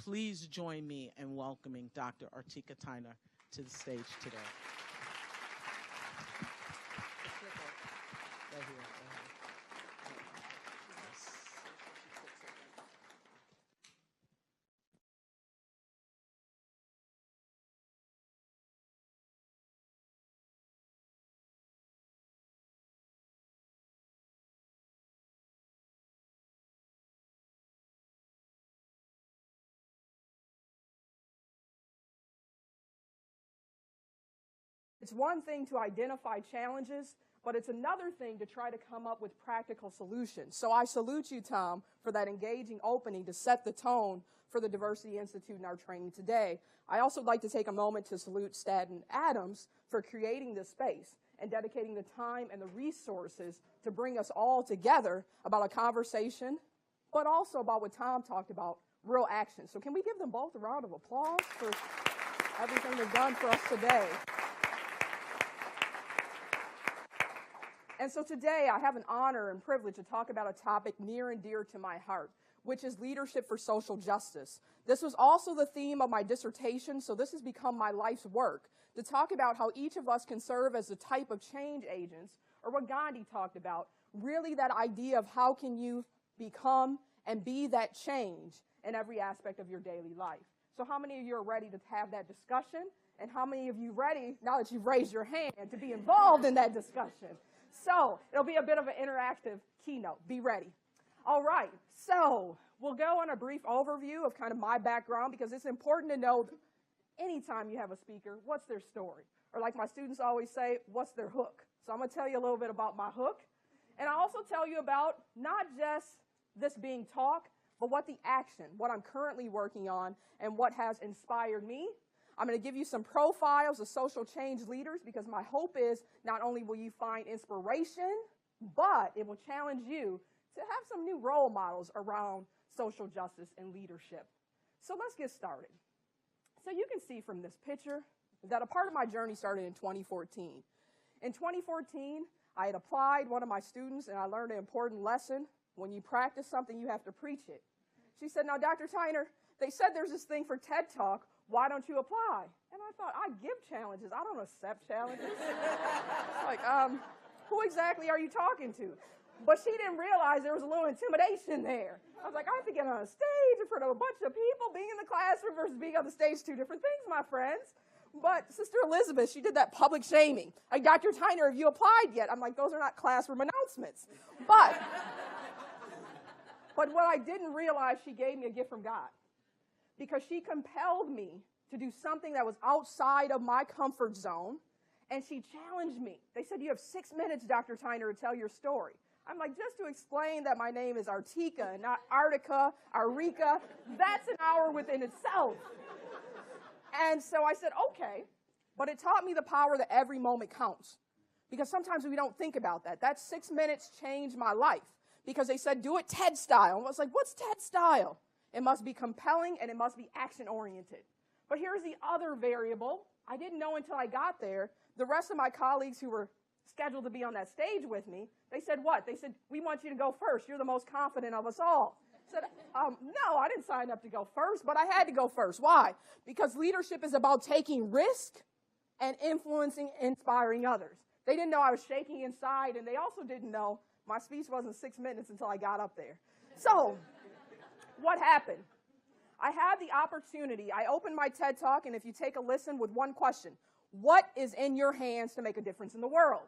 please join me in welcoming Dr. Artika Tyner to the stage today. Right here. It's one thing to identify challenges, but it's another thing to try to come up with practical solutions. So I salute you, Tom, for that engaging opening to set the tone for the Diversity Institute in our training today. I also like to take a moment to salute Staten Adams for creating this space and dedicating the time and the resources to bring us all together about a conversation, but also about what Tom talked about, real action. So can we give them both a round of applause for everything they've done for us today? And so today I have an honor and privilege to talk about a topic near and dear to my heart, which is leadership for social justice. This was also the theme of my dissertation, so this has become my life's work, to talk about how each of us can serve as a type of change agents, or what Gandhi talked about, really that idea of how can you become and be that change in every aspect of your daily life. So how many of you are ready to have that discussion? And how many of you ready, now that you've raised your hand, to be involved in that discussion? So it'll be a bit of an interactive keynote. Be ready. All right. So we'll go on a brief overview of kind of my background, because it's important to know anytime you have a speaker, what's their story? Or like my students always say, what's their hook? So I'm going to tell you a little bit about my hook. And I'll also tell you about not just this being talk, but what the action, what I'm currently working on, and what has inspired me. I'm going to give you some profiles of social change leaders, because my hope is not only will you find inspiration, but it will challenge you to have some new role models around social justice and leadership. So let's get started. So you can see from this picture that a part of my journey started in 2014. In 2014, I had applied one of my students, and I learned an important lesson. When you practice something, you have to preach it. She said, now, Dr. Tyner, they said there's this thing for TED Talk. Why don't you apply? And I thought, I give challenges. I don't accept challenges. It's like, who exactly are you talking to? But she didn't realize there was a little intimidation there. I was like, I have to get on a stage in front of a bunch of people. Being in the classroom versus being on the stage, two different things, my friends. But Sister Elizabeth, she did that public shaming. Like, Dr. Tyner, have you applied yet? I'm like, those are not classroom announcements. But what I didn't realize, she gave me a gift from God, because she compelled me to do something that was outside of my comfort zone, and she challenged me. They said, you have 6 minutes, Dr. Tyner, to tell your story. I'm like, just to explain that my name is Artika and not Artika, Arika, that's an hour within itself. And so I said, okay, but it taught me the power that every moment counts, because sometimes we don't think about that. That 6 minutes changed my life, because they said, do it TED style. And I was like, what's TED style? It must be compelling, and it must be action-oriented. But here's the other variable. I didn't know until I got there. The rest of my colleagues who were scheduled to be on that stage with me, they said, what? They said, we want you to go first. You're the most confident of us all. I said, no, I didn't sign up to go first, but I had to go first. Why? Because leadership is about taking risk and influencing, inspiring others. They didn't know I was shaking inside, and they also didn't know my speech wasn't 6 minutes until I got up there. So what happened? I had the opportunity. I opened my TED Talk, and if you take a listen, with one question: what is in your hands to make a difference in the world?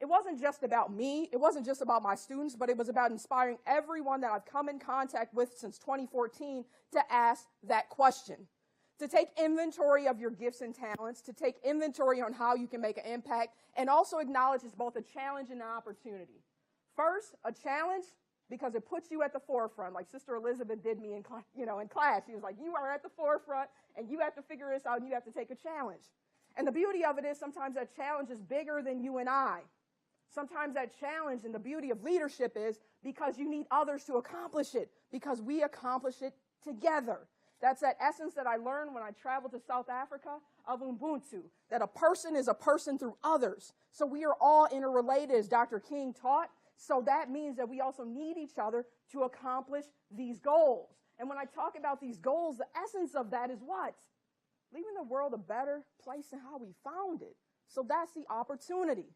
It wasn't just about me. It wasn't just about my students, but it was about inspiring everyone that I've come in contact with since 2014 to ask that question, to take inventory of your gifts and talents, to take inventory on how you can make an impact, and also acknowledge it's both a challenge and an opportunity. First, a challenge, because it puts you at the forefront, like Sister Elizabeth did me in class. She was like, you are at the forefront, and you have to figure this out, and you have to take a challenge. And the beauty of it is sometimes that challenge is bigger than you and I. Sometimes that challenge, and the beauty of leadership is because you need others to accomplish it, because we accomplish it together. That's that essence that I learned when I traveled to South Africa of Ubuntu, that a person is a person through others. So we are all interrelated, as Dr. King taught. So that means that we also need each other to accomplish these goals. And when I talk about these goals, the essence of that is what? Leaving the world a better place than how we found it. So that's the opportunity.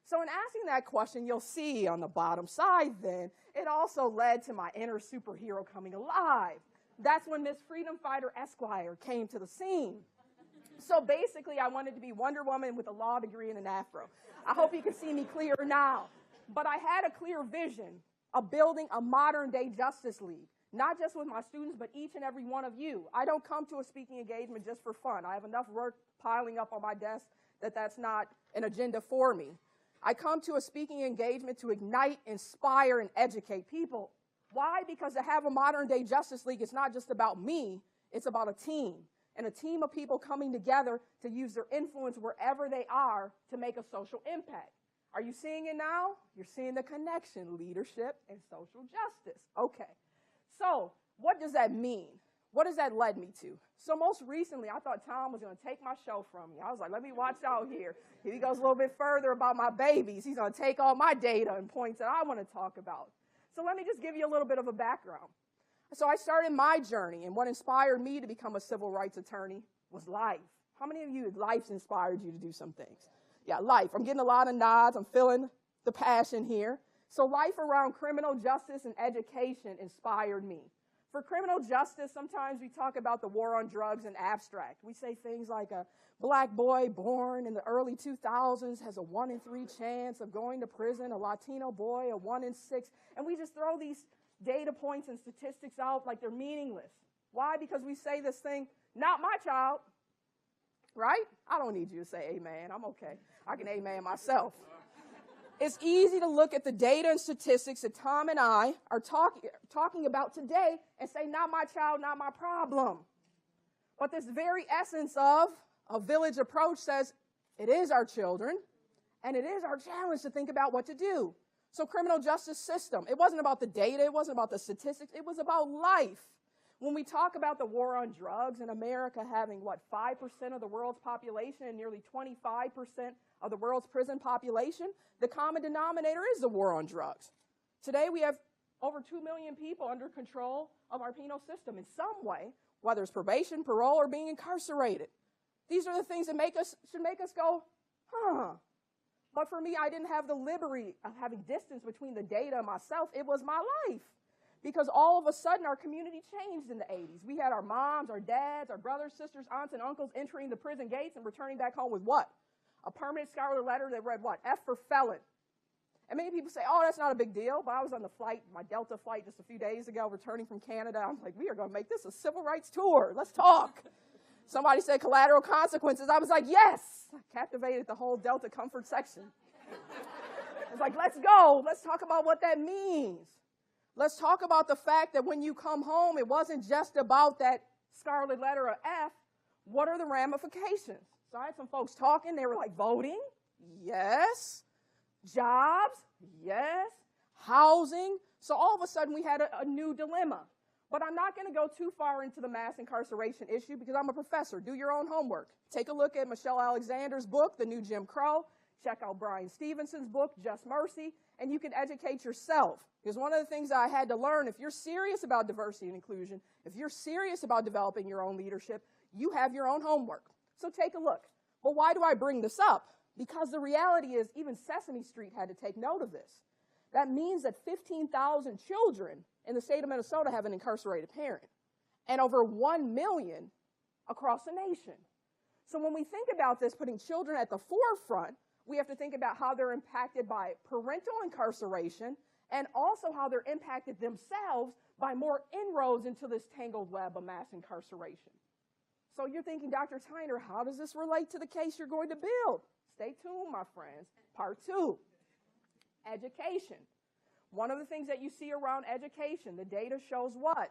So in asking that question, you'll see on the bottom side then, it also led to my inner superhero coming alive. That's when Miss Freedom Fighter Esquire came to the scene. So basically, I wanted to be Wonder Woman with a law degree and an afro. I hope you can see me clearer now. But I had a clear vision of building a modern-day Justice League, not just with my students, but each and every one of you. I don't come to a speaking engagement just for fun. I have enough work piling up on my desk that that's not an agenda for me. I come to a speaking engagement to ignite, inspire, and educate people. Why? Because to have a modern-day Justice League, it's not just about me, it's about a team. And a team of people coming together to use their influence wherever they are to make a social impact. Are you seeing it now? You're seeing the connection, leadership and social justice. Okay. So what does that mean? What has that led me to? So most recently, I thought Tom was going to take my show from me. I was like, let me watch out here. He goes a little bit further about my babies. He's going to take all my data and points that I want to talk about. So let me just give you a little bit of a background. So I started my journey, and what inspired me to become a civil rights attorney was life. How many of you, life's inspired you to do some things? Yeah, life. I'm getting a lot of nods. I'm feeling the passion here. So life around criminal justice and education inspired me. For criminal justice, sometimes we talk about the war on drugs in abstract. We say things like a black boy born in the early 2000s has a 1 in 3 chance of going to prison, a Latino boy, a 1 in 6, and we just throw these data points and statistics out like they're meaningless. Why? Because we say this thing, not my child, right? I don't need you to say amen. I'm okay. I can amen myself. It's easy to look at the data and statistics that Tom and I are talking about today and say, not my child, not my problem. But this very essence of a village approach says it is our children, and it is our challenge to think about what to do. So criminal justice system, it wasn't about the data, it wasn't about the statistics, it was about life. When we talk about the war on drugs in America having, 5% of the world's population and nearly 25% of the world's prison population, the common denominator is the war on drugs. Today we have over 2 million people under control of our penal system in some way, whether it's probation, parole, or being incarcerated. These are the things that should make us go, huh. But for me, I didn't have the liberty of having distance between the data and myself. It was my life. Because all of a sudden, our community changed in the 80s. We had our moms, our dads, our brothers, sisters, aunts, and uncles entering the prison gates and returning back home with what? A permanent scarlet letter that read what? F for felon. And many people say, oh, that's not a big deal. But I was on the flight, my Delta flight just a few days ago, returning from Canada. I'm like, we are going to make this a civil rights tour. Let's talk. Somebody said collateral consequences. I was like, yes. I captivated the whole Delta comfort section. I was like, let's go. Let's talk about what that means. Let's talk about the fact that when you come home, it wasn't just about that scarlet letter or F. What are the ramifications? So I had some folks talking. They were like, voting? Yes. Jobs? Yes. Housing? So all of a sudden, we had a new dilemma. But I'm not going to go too far into the mass incarceration issue because I'm a professor. Do your own homework. Take a look at Michelle Alexander's book, The New Jim Crow. Check out Brian Stevenson's book, Just Mercy, and you can educate yourself. Because one of the things I had to learn, if you're serious about diversity and inclusion, if you're serious about developing your own leadership, you have your own homework. So take a look. But why do I bring this up? Because the reality is even Sesame Street had to take note of this. That means that 15,000 children in the state of Minnesota have an incarcerated parent, and over 1 million across the nation. So when we think about this, putting children at the forefront, we have to think about how they're impacted by parental incarceration and also how they're impacted themselves by more inroads into this tangled web of mass incarceration. So you're thinking, Dr. Tyner, how does this relate to the case you're going to build? Stay tuned, my friends. Part 2, education. One of the things that you see around education, the data shows what?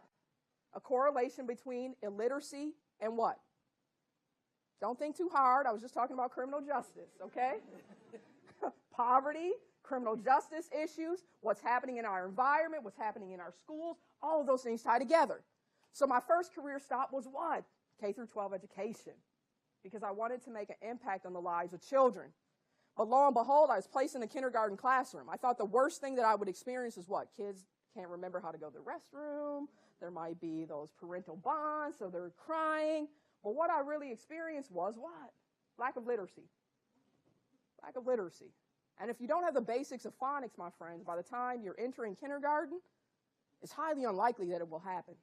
A correlation between illiteracy and what? Don't think too hard. I was just talking about criminal justice, okay? Poverty, criminal justice issues, what's happening in our environment, what's happening in our schools, all of those things tie together. So my first career stop was what? K through 12 education, because I wanted to make an impact on the lives of children. But lo and behold, I was placed in a kindergarten classroom. I thought the worst thing that I would experience is what? Kids can't remember how to go to the restroom. There might be those parental bonds, so they're crying. But what I really experienced was what? Lack of literacy. Lack of literacy. And if you don't have the basics of phonics, my friends, by the time you're entering kindergarten, it's highly unlikely that it will happen.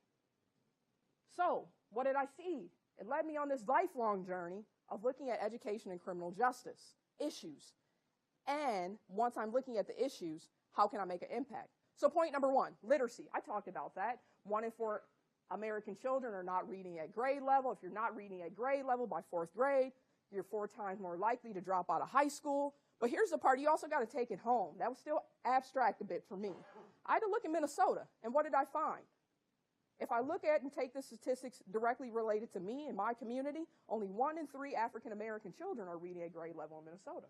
So, what did I see? It led me on this lifelong journey of looking at education and criminal justice issues. And once I'm looking at the issues, how can I make an impact? So point number one, literacy. I talked about that. 1 in 4 American children are not reading at grade level. If you're not reading at grade level by 4th grade, you're 4 times more likely to drop out of high school. But here's the part, you also got to take it home. That was still abstract a bit for me. I had to look in Minnesota, and what did I find? If I look at and take the statistics directly related to me and my community, only 1 in 3 African American children are reading at grade level in Minnesota.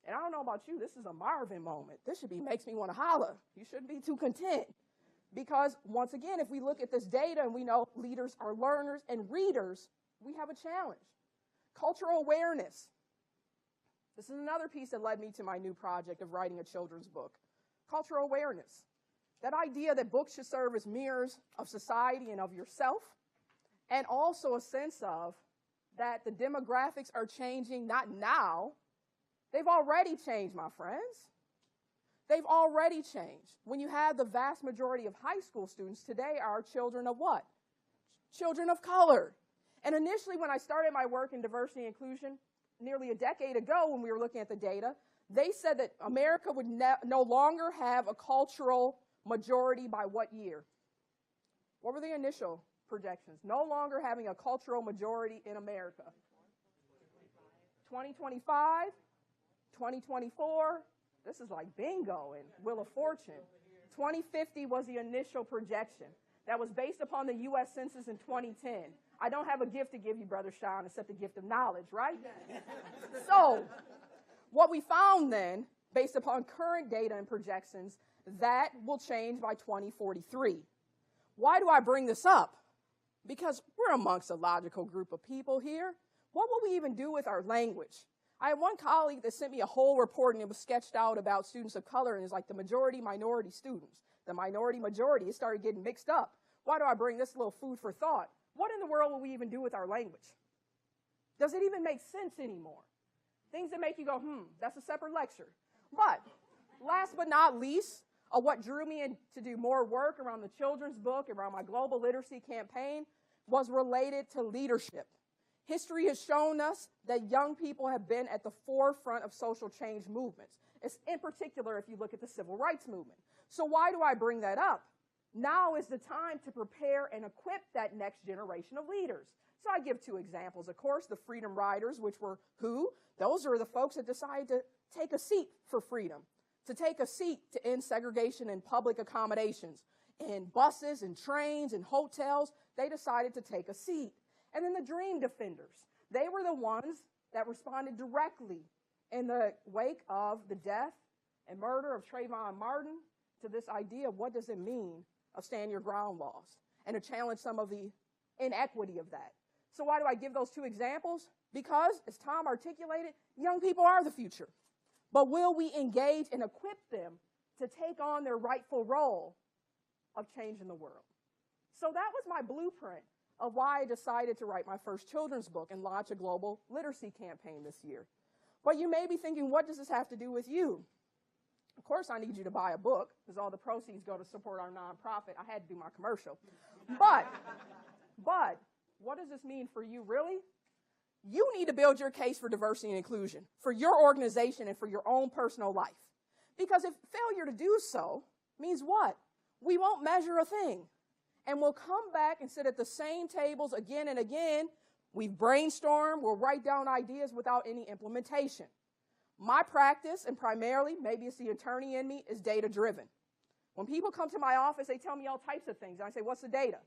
And I don't know about you, this is a Marvin moment. This makes me want to holler. You shouldn't be too content. Because once again, if we look at this data and we know leaders are learners and readers, we have a challenge. Cultural awareness. This is another piece that led me to my new project of writing a children's book. Cultural awareness. That idea that books should serve as mirrors of society and of yourself, and also a sense of that the demographics are changing, not now. They've already changed, my friends. They've already changed. When you have the vast majority of high school students today are children of what? Children of color. And initially when I started my work in diversity and inclusion nearly a decade ago when we were looking at the data, they said that America would no longer have a cultural majority by what year? What were the initial projections? No longer having a cultural majority in America. 2025, 2024, this is like bingo and Wheel of Fortune. 2050 was the initial projection. That was based upon the U.S. Census in 2010. I don't have a gift to give you, Brother Sean, except the gift of knowledge, right? So, what we found then, based upon current data and projections, that will change by 2043. Why do I bring this up? Because we're amongst a logical group of people here. What will we even do with our language? I had one colleague that sent me a whole report, and it was sketched out about students of color, and it's like the majority-minority students. The minority-majority, it started getting mixed up. Why do I bring this little food for thought? What in the world will we even do with our language? Does it even make sense anymore? Things that make you go, that's a separate lecture. But last but not least, what drew me in to do more work around the children's book, around my global literacy campaign, was related to leadership. History has shown us that young people have been at the forefront of social change movements. It's in particular if you look at the civil rights movement. So why do I bring that up? Now is the time to prepare and equip that next generation of leaders. So I give 2 examples. Of course, the Freedom Riders, which were who? Those are the folks that decided to take a seat for freedom, to take a seat to end segregation in public accommodations, in buses and trains and hotels. They decided to take a seat. And then the Dream Defenders. They were the ones that responded directly in the wake of the death and murder of Trayvon Martin to this idea of what does it mean of stand your ground laws and to challenge some of the inequity of that. So why do I give those 2 examples? Because, as Tom articulated, young people are the future. But will we engage and equip them to take on their rightful role of changing the world? So that was my blueprint of why I decided to write my first children's book and launch a global literacy campaign this year. But you may be thinking, what does this have to do with you? Of course, I need you to buy a book because all the proceeds go to support our nonprofit. I had to do my commercial. But what does this mean for you, really? You need to build your case for diversity and inclusion, for your organization and for your own personal life. Because if failure to do so means what? We won't measure a thing. And we'll come back and sit at the same tables again and again. We've brainstormed, we'll write down ideas without any implementation. My practice, and primarily, maybe it's the attorney in me, is data-driven. When people come to my office, they tell me all types of things. And I say, what's the data?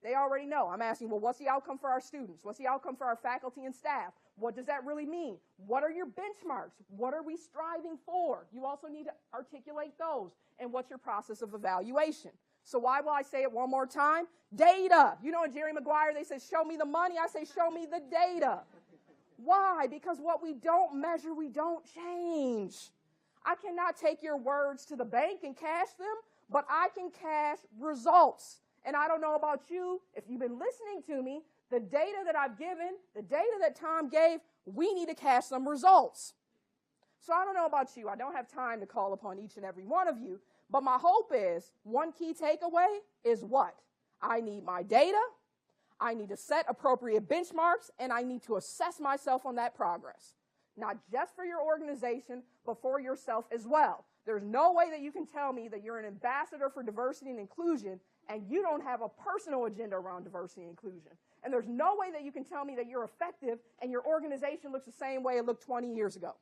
They already know. I'm asking, well, what's the outcome for our students? What's the outcome for our faculty and staff? What does that really mean? What are your benchmarks? What are we striving for? You also need to articulate those. And what's your process of evaluation? So why will I say it one more time? Data. You know in Jerry Maguire, they say, show me the money. I say, show me the data. Why? Because what we don't measure, we don't change. I cannot take your words to the bank and cash them, but I can cache results. And I don't know about you, if you've been listening to me, the data that I've given, the data that Tom gave, we need to cache some results. So I don't know about you. I don't have time to call upon each and every one of you, but my hope is one key takeaway is what? I need my data, I need to set appropriate benchmarks, and I need to assess myself on that progress. Not just for your organization, but for yourself as well. There's no way that you can tell me that you're an ambassador for diversity and inclusion and you don't have a personal agenda around diversity and inclusion. And there's no way that you can tell me that you're effective and your organization looks the same way it looked 20 years ago.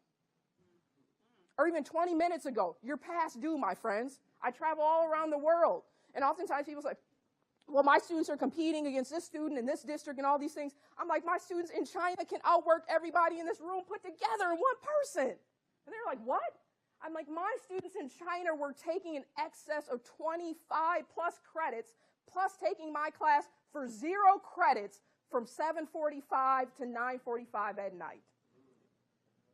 Or even 20 minutes ago. You're past due, my friends. I travel all around the world. And oftentimes people say, well, my students are competing against this student in this district and all these things. I'm like, my students in China can outwork everybody in this room put together in one person. And they're like, what? I'm like, my students in China were taking in excess of 25 plus credits, plus taking my class for 0 credits from 7:45 to 9:45 at night.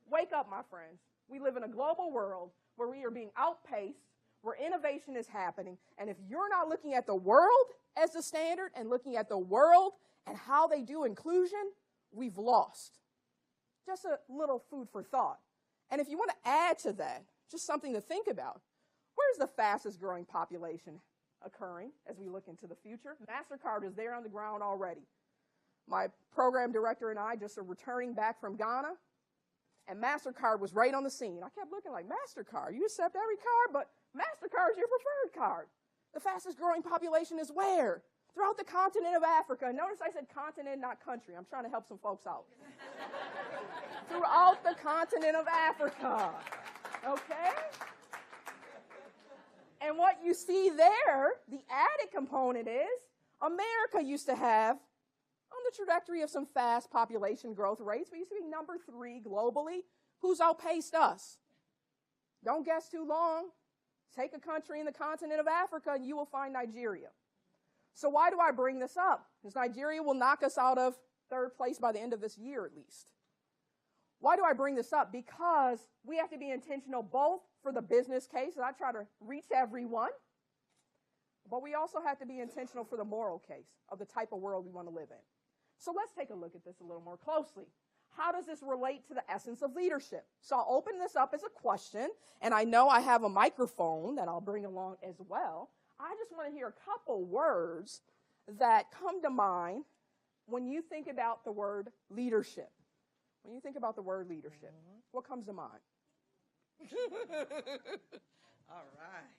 Wake up, my friends. We live in a global world where we are being outpaced, where innovation is happening, and if you're not looking at the world as the standard and looking at the world and how they do inclusion, we've lost. Just a little food for thought. And if you want to add to that, just something to think about, where's the fastest growing population occurring as we look into the future? MasterCard is there on the ground already. My program director and I just are returning back from Ghana, and MasterCard was right on the scene. I kept looking like, MasterCard, you accept every card, but MasterCard is your preferred card. The fastest growing population is where? Throughout the continent of Africa. Notice I said continent, not country. I'm trying to help some folks out. Throughout the continent of Africa. Okay? And what you see there, the added component is, America used to have, on the trajectory of some fast population growth rates, we used to be number 3 globally. Who's outpaced us? Don't guess too long. Take a country in the continent of Africa and you will find Nigeria. So why do I bring this up? Because Nigeria will knock us out of 3rd place by the end of this year at least. Why do I bring this up? Because we have to be intentional both for the business case, and I try to reach everyone, but we also have to be intentional for the moral case of the type of world we want to live in. So let's take a look at this a little more closely. How does this relate to the essence of leadership? So I'll open this up as a question, and I know I have a microphone that I'll bring along as well. I just want to hear a couple words that come to mind when you think about the word leadership. When you think about the word leadership, what comes to mind? All right.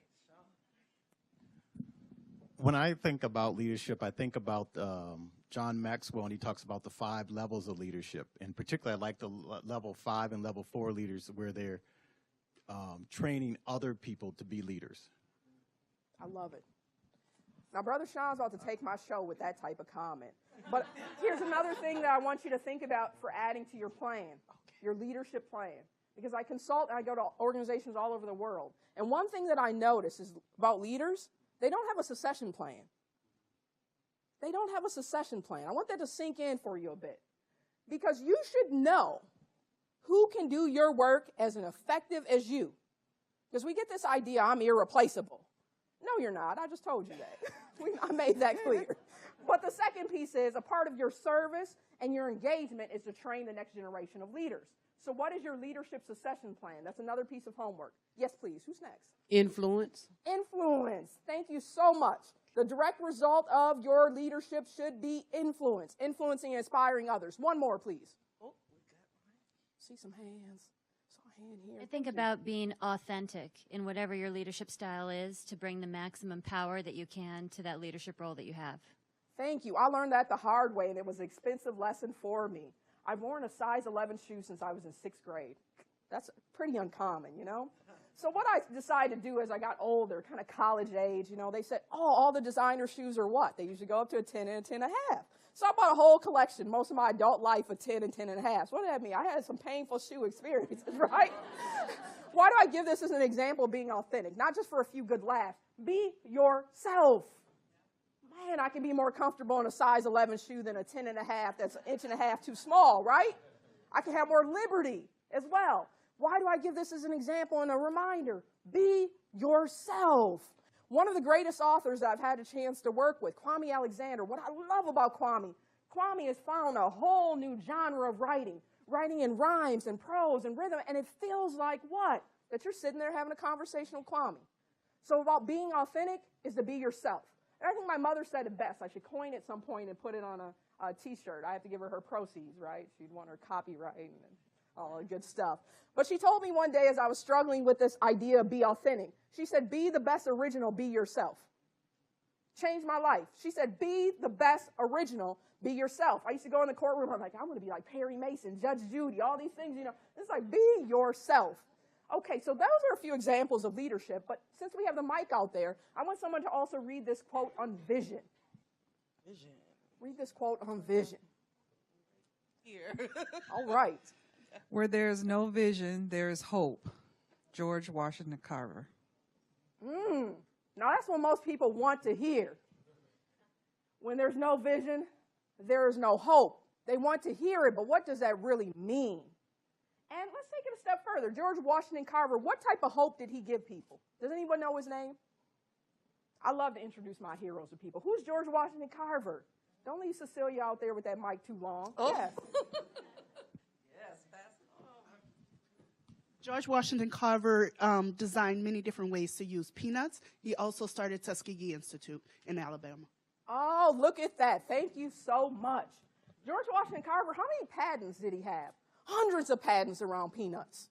When I think about leadership, I think about John Maxwell, and he talks about the 5 levels of leadership. In particular, I like the level 5 and level 4 leaders where they're training other people to be leaders. I love it. Now, Brother Sean's about to take my show with that type of comment. But here's another thing that I want you to think about for adding to your plan, your leadership plan. Because I consult and I go to organizations all over the world. And one thing that I notice is about leaders, they don't have a succession plan. They don't have a succession plan. I want that to sink in for you a bit. Because you should know who can do your work as effective as you. Because we get this idea, I'm irreplaceable. No, you're not. I just told you that. I made that clear. But the second piece is a part of your service and your engagement is to train the next generation of leaders. So what is your leadership succession plan? That's another piece of homework. Yes, please. Who's next? Influence. Influence. Thank you so much. The direct result of your leadership should be influence. Influencing and inspiring others. One more, please. Oh, we got one. See some hands. Saw a hand here. I think about being authentic in whatever your leadership style is to bring the maximum power that you can to that leadership role that you have. Thank you. I learned that the hard way, and it was an expensive lesson for me. I've worn a size 11 shoe since I was in 6th grade. That's pretty uncommon, you know? So what I decided to do as I got older, kind of college age, you know, they said, oh, all the designer shoes are what? They usually go up to a 10 and a 10 and a half. So I bought a whole collection, most of my adult life, of 10 and 10 and a half. So what did that mean? I had some painful shoe experiences, right? Why do I give this as an example of being authentic? Not just for a few good laughs. Be yourself. Man, I can be more comfortable in a size 11 shoe than a 10 and a half that's an inch and a half too small, right? I can have more liberty as well. Why do I give this as an example and a reminder? Be yourself. One of the greatest authors that I've had a chance to work with, Kwame Alexander. What I love about Kwame has found a whole new genre of writing in rhymes and prose and rhythm, and it feels like what? That you're sitting there having a conversation with Kwame. So about being authentic is to be yourself. And I think my mother said it best. I should coin it at some point and put it on a T-shirt. I have to give her proceeds, right? She'd want her copyright and all the good stuff. But she told me one day as I was struggling with this idea of be authentic, she said, be the best original, be yourself. Changed my life. She said, be the best original, be yourself. I used to go in the courtroom, I'm like, I want to be like Perry Mason, Judge Judy, all these things, It's like, be yourself. Okay, so those are a few examples of leadership, but since we have the mic out there, I want someone to also read this quote on vision. Vision. Read this quote on vision. Here. All right. Where there is no vision, there is hope. George Washington Carver. Now that's what most people want to hear. When there's no vision, there is no hope. They want to hear it, but what does that really mean? And let's take it a step further. George Washington Carver, what type of hope did he give people? Does anyone know his name? I love to introduce my heroes to people. Who's George Washington Carver? Don't leave Cecilia out there with that mic too long. Oh. Yes. George Washington Carver designed many different ways to use peanuts. He also started Tuskegee Institute in Alabama. Oh, look at that. Thank you so much. George Washington Carver, how many patents did he have? Hundreds of patents around peanuts.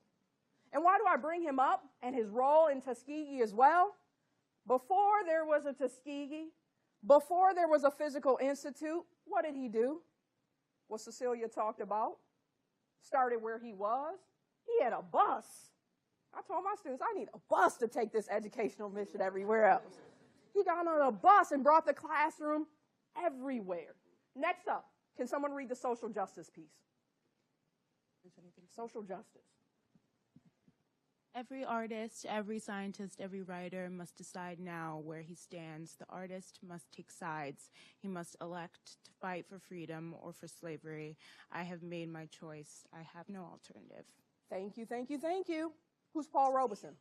And why do I bring him up and his role in Tuskegee as well? Before there was a Tuskegee, before there was a physical institute, what did he do? What Cecilia talked about. Started where he was. He had a bus. I told my students, I need a bus to take this educational mission everywhere else. He got on a bus and brought the classroom everywhere. Next up, can someone read the social justice piece? Social justice. Every artist, every scientist, every writer must decide now where he stands. The artist must take sides. He must elect to fight for freedom or for slavery. I have made my choice. I have no alternative. Thank you, thank you, thank you. Who's Paul Robeson?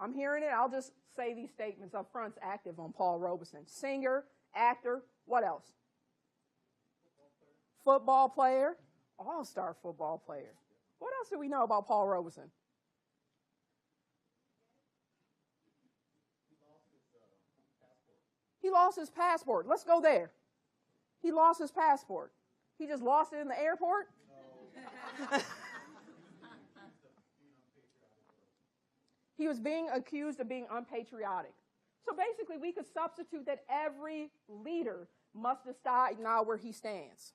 I'm hearing it. I'll just say these statements up front's active on Paul Robeson. Singer, actor, what else? Football player, all-star football player. What else do we know about Paul Robeson? He lost his passport. Let's go there. He lost his passport. He just lost it in the airport? No. He was being accused of being unpatriotic. So basically, we could substitute that every leader must decide now where he stands,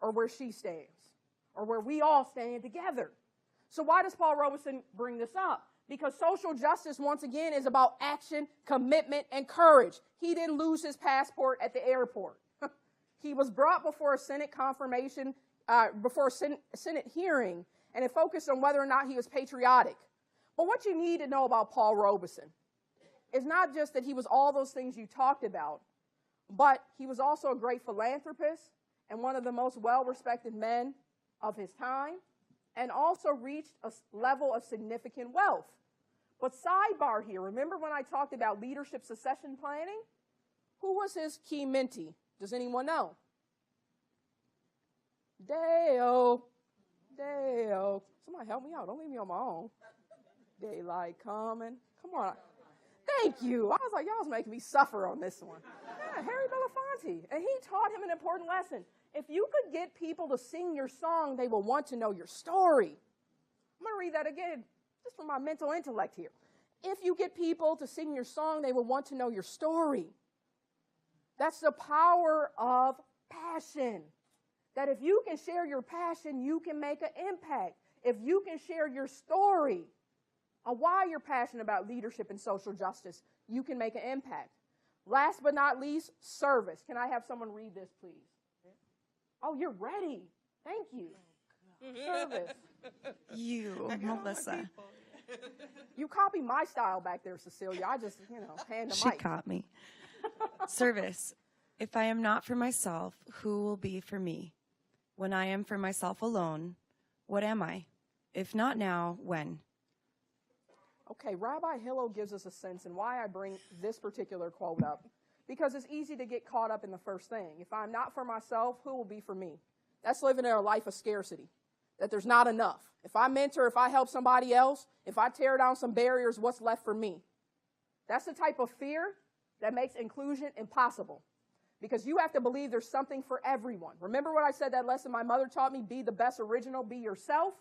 or where she stands, or where we all stand together. So why does Paul Robeson bring this up? Because social justice, once again, is about action, commitment, and courage. He didn't lose his passport at the airport. He was brought before a Senate confirmation, before a Senate hearing, and it focused on whether or not he was patriotic. But what you need to know about Paul Robeson is not just that he was all those things you talked about, but he was also a great philanthropist and one of the most well-respected men of his time, and also reached a level of significant wealth. But sidebar here, remember when I talked about leadership succession planning? Who was his key mentee? Does anyone know? Deo. Somebody help me out. Don't leave me on my own. Daylight coming. Come on. Thank you. I was like, y'all was making me suffer on this one. Yeah, Harry Belafonte. And he taught him an important lesson. If you could get people to sing your song, they will want to know your story. I'm going to read that again, just for my mental intellect here. If you get people to sing your song, they will want to know your story. That's the power of passion. That if you can share your passion, you can make an impact. If you can share your story of why you're passionate about leadership and social justice, you can make an impact. Last but not least, service. Can I have someone read this, please? Oh, you're ready. Thank you. Service. Melissa. You copied my style back there, Cecilia. I just, hand the She mic. caught me. Service. If I am not for myself, who will be for me? When I am for myself alone, what am I? If not now, when? Okay, Rabbi Hillel gives us a sense, and why I bring this particular quote up, because it's easy to get caught up in the first thing. If I'm not for myself, who will be for me? That's living in a life of scarcity, that there's not enough. If I mentor, if I help somebody else, if I tear down some barriers, what's left for me? That's the type of fear that makes inclusion impossible, because you have to believe there's something for everyone. Remember what I said, that lesson my mother taught me, be the best original, be yourself?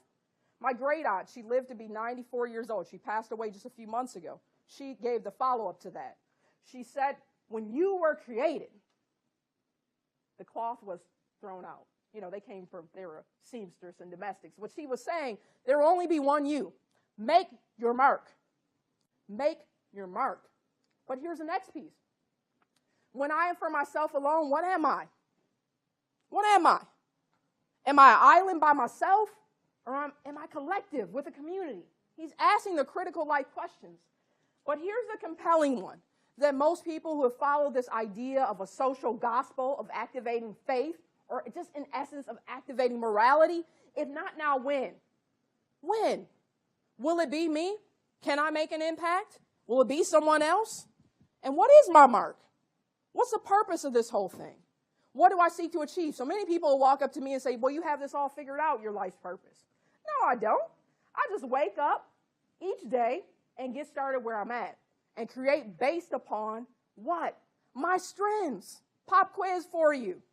My great aunt, she lived to be 94 years old. She passed away just a few months ago. She gave the follow-up to that. She said, when you were created, the cloth was thrown out. You know, they were seamstress and domestics. What she was saying, there will only be one you. Make your mark. Make your mark. But here's the next piece. When I am for myself alone, what am I? What am I? Am I an island by myself? Or am I collective with a community? He's asking the critical life questions. But here's the compelling one, that most people who have followed this idea of a social gospel, of activating faith, or just in essence of activating morality, if not now, when? When? Will it be me? Can I make an impact? Will it be someone else? And what is my mark? What's the purpose of this whole thing? What do I seek to achieve? So many people will walk up to me and say, well, you have this all figured out, your life's purpose. No, I don't. I just wake up each day and get started where I'm at and create based upon what? My strengths. Pop quiz for you.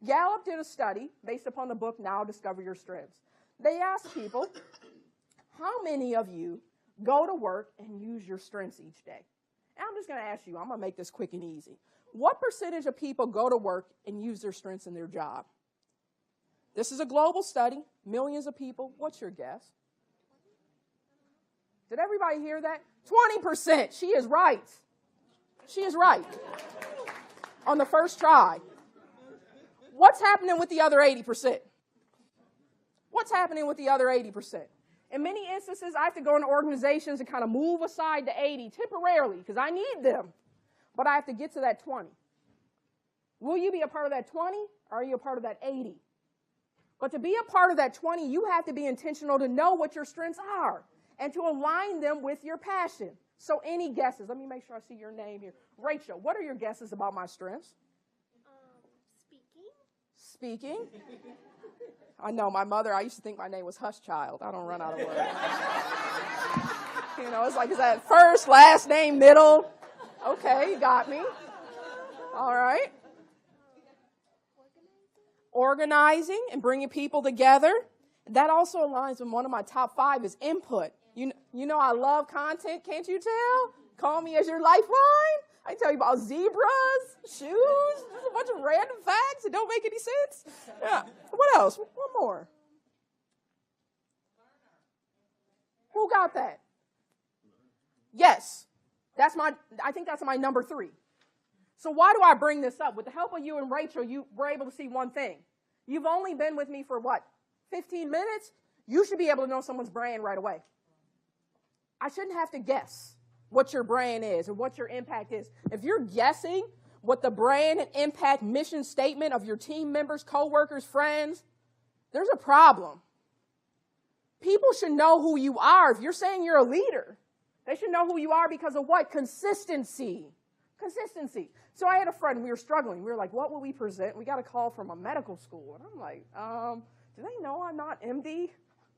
Gallup did a study based upon the book Now Discover Your Strengths. They asked people, how many of you go to work and use your strengths each day? And I'm just going to ask you, I'm going to make this quick and easy. What percentage of people go to work and use their strengths in their job? This is a global study, millions of people. What's your guess? Did everybody hear that? 20%. She is right. She is right. On the first try. What's happening with the other 80%? What's happening with the other 80%? In many instances, I have to go into organizations and kind of move aside the 80 temporarily because I need them. But I have to get to that 20. Will you be a part of that 20 or are you a part of that 80? But to be a part of that 20, you have to be intentional to know what your strengths are and to align them with your passion. So any guesses? Let me make sure I see your name here. Rachel, what are your guesses about my strengths? Speaking. I know, my mother, I used to think my name was Hushchild. I don't run out of words. You know, it's like, is that first, last name, middle? Okay, you got me. All right. Organizing and bringing people together. That also aligns with one of my top 5 is input. You know I love content, can't you tell? Call me as your lifeline. I can tell you about zebras, shoes, just a bunch of random facts that don't make any sense. Yeah. What else? One more. Who got that? Yes. I think that's my number 3. So why do I bring this up? With the help of you and Rachel, you were able to see one thing. You've only been with me for what? 15 minutes? You should be able to know someone's brand right away. I shouldn't have to guess what your brand is or what your impact is. If you're guessing what the brand and impact mission statement of your team members, coworkers, friends, there's a problem. People should know who you are. If you're saying you're a leader, they should know who you are because of what? Consistency. Consistency. So I had a friend, we were struggling. We were like, what will we present? We got a call from a medical school. And I'm like, do they know I'm not MD?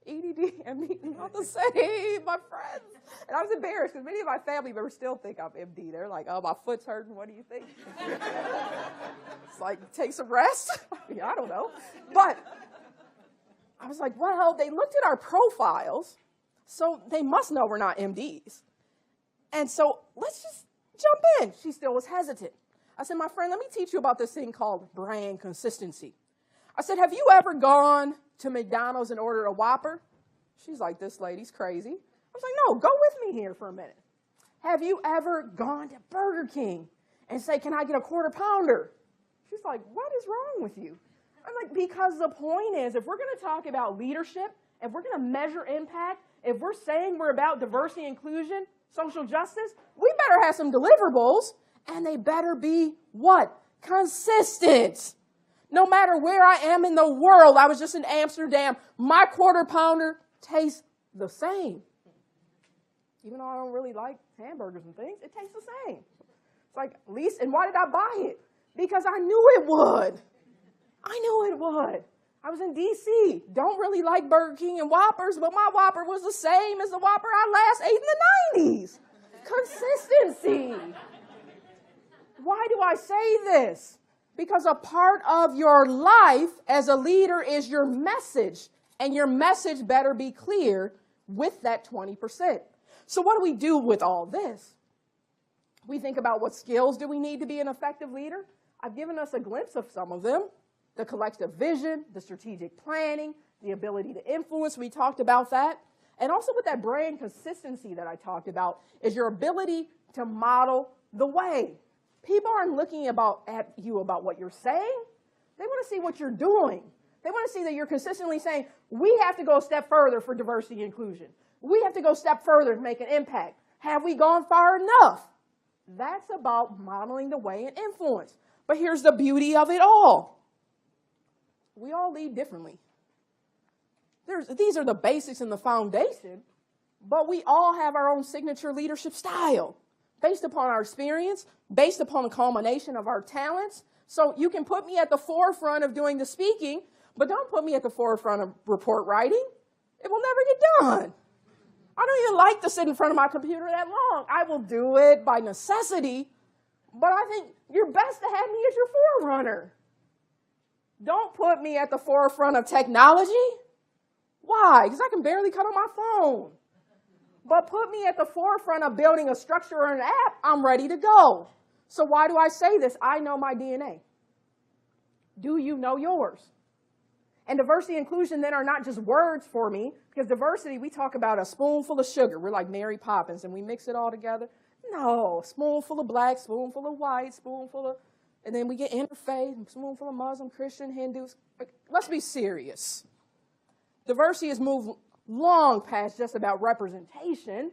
EDD, MD, not the same, my friends. And I was embarrassed because many of my family members still think I'm MD. They're like, oh, my foot's hurting. What do you think? It's like, take some rest. Yeah, I don't know. But I was like, well, they looked at our profiles, so they must know we're not MDs. And so let's just jump in. She still was hesitant. I said, my friend, let me teach you about this thing called brand consistency. I said, have you ever gone to McDonald's and ordered a Whopper? She's like, this lady's crazy. I was like, no, go with me here for a minute. Have you ever gone to Burger King and say, can I get a quarter pounder? She's like, what is wrong with you? I'm like, because the point is, if we're going to talk about leadership, if we're going to measure impact, if we're saying we're about diversity, inclusion, social justice, we better have some deliverables, and they better be what? Consistent. No matter where I am in the world, I was just in Amsterdam, my quarter pounder tastes the same. Even though I don't really like hamburgers and things, it tastes the same. It's like, at least, and why did I buy it? Because I knew it would. I knew it would. I was in D.C. Don't really like Burger King and Whoppers, but my Whopper was the same as the Whopper I last ate in the 90s. Consistency. Why do I say this? Because a part of your life as a leader is your message, and your message better be clear with that 20%. So what do we do with all this? We think about what skills do we need to be an effective leader. I've given us a glimpse of some of them. The collective vision, the strategic planning, the ability to influence. We talked about that. And also with that brand consistency that I talked about is your ability to model the way. People aren't looking at you about what you're saying. They want to see what you're doing. They want to see that you're consistently saying, we have to go a step further for diversity and inclusion. We have to go a step further to make an impact. Have we gone far enough? That's about modeling the way and influence. But here's the beauty of it all. We all lead differently. These are the basics and the foundation, but we all have our own signature leadership style based upon our experience, based upon the culmination of our talents. So you can put me at the forefront of doing the speaking, but don't put me at the forefront of report writing. It will never get done. I don't even like to sit in front of my computer that long. I will do it by necessity, but I think you're best to have me as your forerunner. Don't put me at the forefront of technology. Why? Because I can barely cut on my phone. But put me at the forefront of building a structure or an app, I'm ready to go. So why do I say this? I know my DNA. Do you know yours? And diversity and inclusion then are not just words for me, because diversity, we talk about a spoonful of sugar. We're like Mary Poppins, and we mix it all together. No, spoonful of black, spoonful of white, spoonful of, and then we get interfaith, spoonful of Muslim, Christian, Hindus. Let's be serious. Diversity has moved long past just about representation.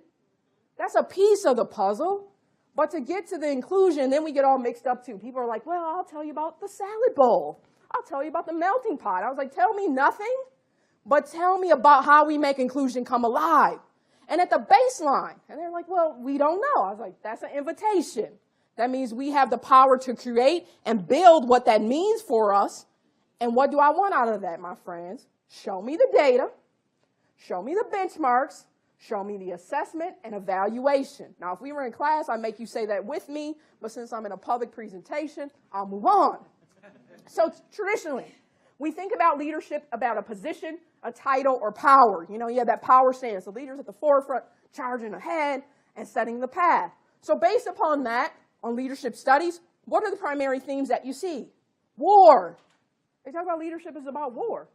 That's a piece of the puzzle. But to get to the inclusion, then we get all mixed up too. People are like, well, I'll tell you about the salad bowl. I'll tell you about the melting pot. I was like, tell me nothing, but tell me about how we make inclusion come alive. And at the baseline, and they're like, well, we don't know. I was like, that's an invitation. That means we have the power to create and build what that means for us. And what do I want out of that, my friends? Show me the data. Show me the benchmarks. Show me the assessment and evaluation. Now, if we were in class, I'd make you say that with me, but since I'm in a public presentation, I'll move on. So traditionally, we think about leadership about a position, a title, or power. You know, you have that power stance. The leader's at the forefront, charging ahead and setting the path. So based upon that, on leadership studies, what are the primary themes that you see? War. They talk about leadership is about war.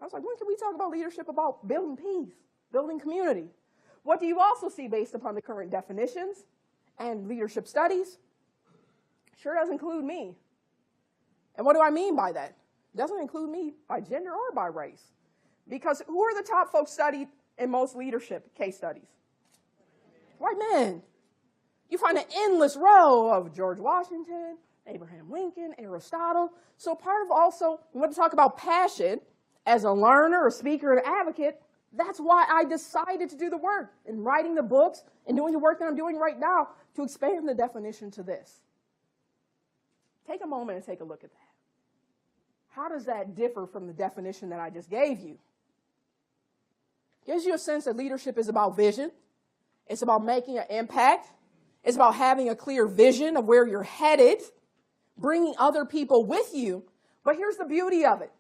I was like, when can we talk about leadership about building peace, building community? What do you also see based upon the current definitions and leadership studies? Sure doesn't include me. And what do I mean by that? It doesn't include me by gender or by race. Because who are the top folks studied in most leadership case studies? White men. You find an endless row of George Washington, Abraham Lincoln, Aristotle. So part of also, we want to talk about passion as a learner, a speaker, an advocate. That's why I decided to do the work in writing the books and doing the work that I'm doing right now to expand the definition to this. Take a moment and take a look at that. How does that differ from the definition that I just gave you? Gives you a sense that leadership is about vision. It's about making an impact. It's about having a clear vision of where you're headed, bringing other people with you. But here's the beauty of it.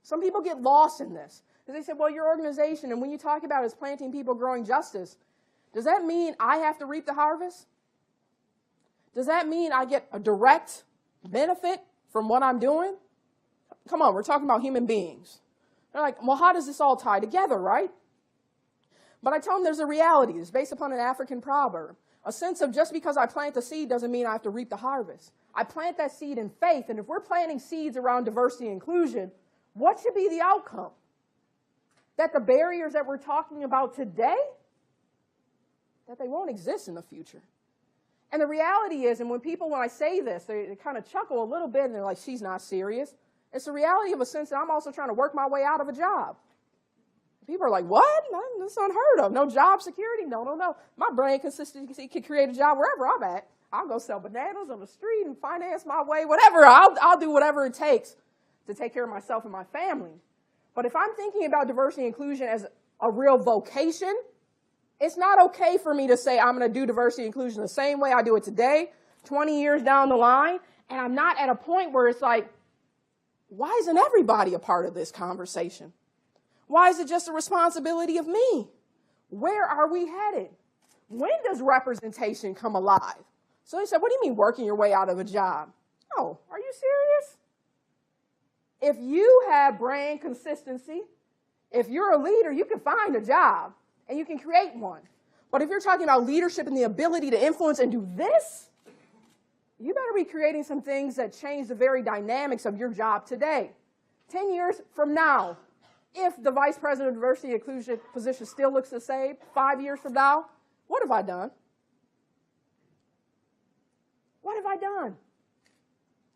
Some people get lost in this. Because they say, well, your organization, and when you talk about is planting people, growing justice, does that mean I have to reap the harvest? Does that mean I get a direct benefit from what I'm doing? Come on, we're talking about human beings. They're like, well, how does this all tie together, right? But I tell them there's a reality. It's based upon an African proverb. A sense of just because I plant the seed doesn't mean I have to reap the harvest. I plant that seed in faith, and if we're planting seeds around diversity and inclusion, what should be the outcome? That the barriers that we're talking about today, that they won't exist in the future. And the reality is, and when I say this, they kind of chuckle a little bit, and they're like, she's not serious. It's the reality of a sense that I'm also trying to work my way out of a job. People are like, what? That's unheard of. No job security? No. My brain consistency can create a job wherever I'm at. I'll go sell bananas on the street and finance my way, whatever. I'll do whatever it takes to take care of myself and my family. But if I'm thinking about diversity and inclusion as a real vocation, it's not okay for me to say I'm going to do diversity and inclusion the same way I do it today, 20 years down the line, and I'm not at a point where it's like, why isn't everybody a part of this conversation? Why is it just a responsibility of me? Where are we headed? When does representation come alive? So they said, what do you mean working your way out of a job? Oh, are you serious? If you have brand consistency, if you're a leader, you can find a job and you can create one. But if you're talking about leadership and the ability to influence and do this, you better be creating some things that change the very dynamics of your job today. 10 years from now, if the vice president of diversity and inclusion position still looks the same, 5 years from now, what have I done? What have I done?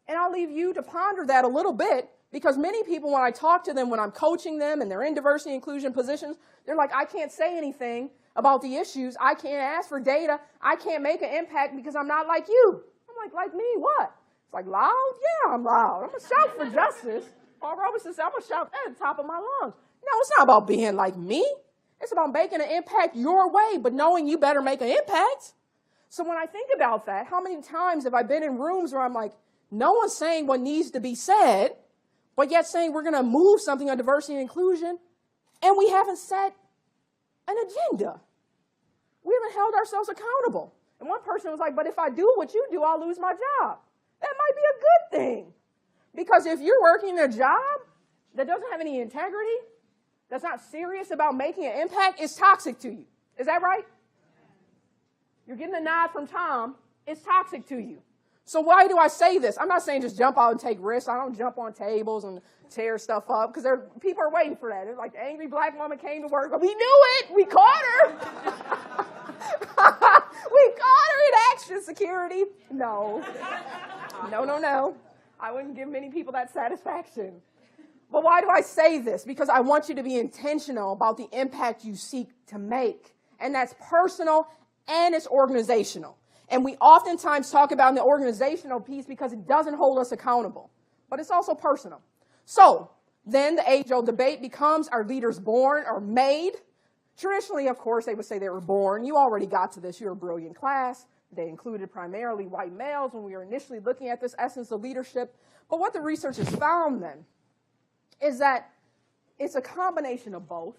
And I'll leave you to ponder that a little bit, because many people, when I talk to them, when I'm coaching them and they're in diversity and inclusion positions, they're like, I can't say anything about the issues. I can't ask for data. I can't make an impact because I'm not like you. I'm like me, what? It's like, loud? Yeah, I'm loud. I'm going to shout for justice. Paul Robeson said, I'm going to shout that at the top of my lungs. No, it's not about being like me. It's about making an impact your way, but knowing you better make an impact. So when I think about that, how many times have I been in rooms where I'm like, no one's saying what needs to be said, but yet saying we're going to move something on diversity and inclusion, and we haven't set an agenda. We haven't held ourselves accountable. And one person was like, but if I do what you do, I'll lose my job. That might be a good thing. Because if you're working a job that doesn't have any integrity, that's not serious about making an impact, it's toxic to you. Is that right? You're getting a nod from Tom. It's toxic to you. So why do I say this? I'm not saying just jump out and take risks. I don't jump on tables and tear stuff up, because people are waiting for that. It's like the angry black woman came to work. We knew it. We caught her. We caught her in action, security. No. I wouldn't give many people that satisfaction. But why do I say this? Because I want you to be intentional about the impact you seek to make. And that's personal and it's organizational. And we oftentimes talk about the organizational piece because it doesn't hold us accountable. But it's also personal. So then the age-old debate becomes, are leaders born or made? Traditionally, of course, they would say they were born. You already got to this. You're a brilliant class. They included primarily white males when we were initially looking at this essence of leadership. But what the research has found then is that it's a combination of both,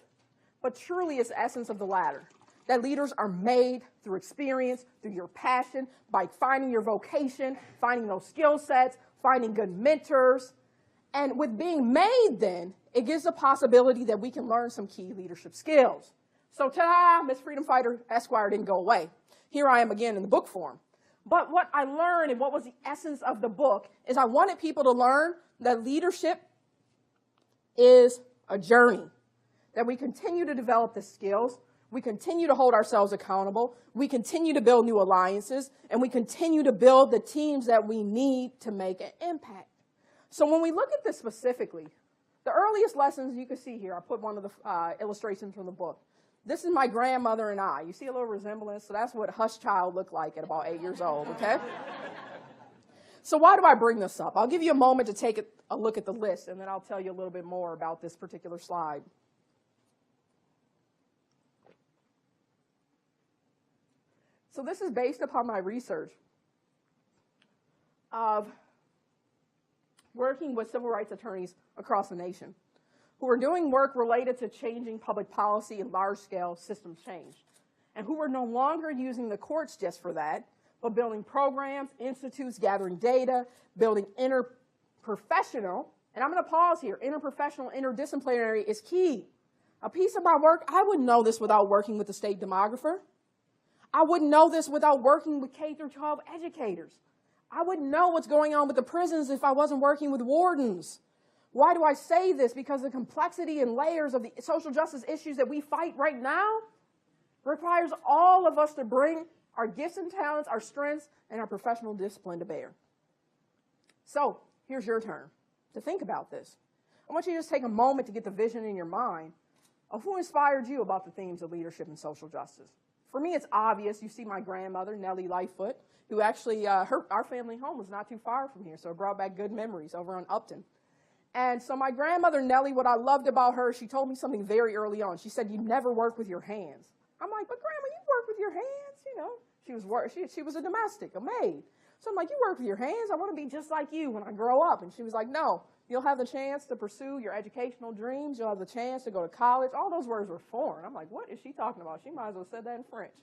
but truly it's the essence of the latter. That leaders are made through experience, through your passion, by finding your vocation, finding those skill sets, finding good mentors. And with being made then, it gives the possibility that we can learn some key leadership skills. So ta-da, Miss Freedom Fighter Esquire didn't go away. Here I am again in the book form. But what I learned and what was the essence of the book is I wanted people to learn that leadership is a journey, that we continue to develop the skills, we continue to hold ourselves accountable, we continue to build new alliances, and we continue to build the teams that we need to make an impact. So when we look at this specifically, the earliest lessons you can see here, I put one of the illustrations from the book. This is my grandmother and I. You see a little resemblance? So that's what Hush Child looked like at about 8 years old, okay? So why do I bring this up? I'll give you a moment to take a look at the list, and then I'll tell you a little bit more about this particular slide. So this is based upon my research of working with civil rights attorneys across the nation who are doing work related to changing public policy and large-scale systems change, and who are no longer using the courts just for that, but building programs, institutes, gathering data, building interprofessional, and I'm going to pause here, interprofessional, interdisciplinary is key. A piece of my work, I wouldn't know this without working with the state demographer. I wouldn't know this without working with K through 12 educators. I wouldn't know what's going on with the prisons if I wasn't working with wardens. Why do I say this? Because the complexity and layers of the social justice issues that we fight right now requires all of us to bring our gifts and talents, our strengths, and our professional discipline to bear. So here's your turn to think about this. I want you to just take a moment to get the vision in your mind Who inspired you about the themes of leadership and social justice? For me, it's obvious. You see my grandmother, Nellie Lightfoot, who actually, our family home was not too far from here, so it brought back good memories over on Upton. And so my grandmother, Nellie, what I loved about her, she told me something very early on. She said, you never work with your hands. I'm like, but Grandma, you work with your hands, you know. She was a domestic, a maid. So I'm like, you work with your hands. I want to be just like you when I grow up. And she was like, no, you'll have the chance to pursue your educational dreams. You'll have the chance to go to college. All those words were foreign. I'm like, what is she talking about? She might as well have said that in French.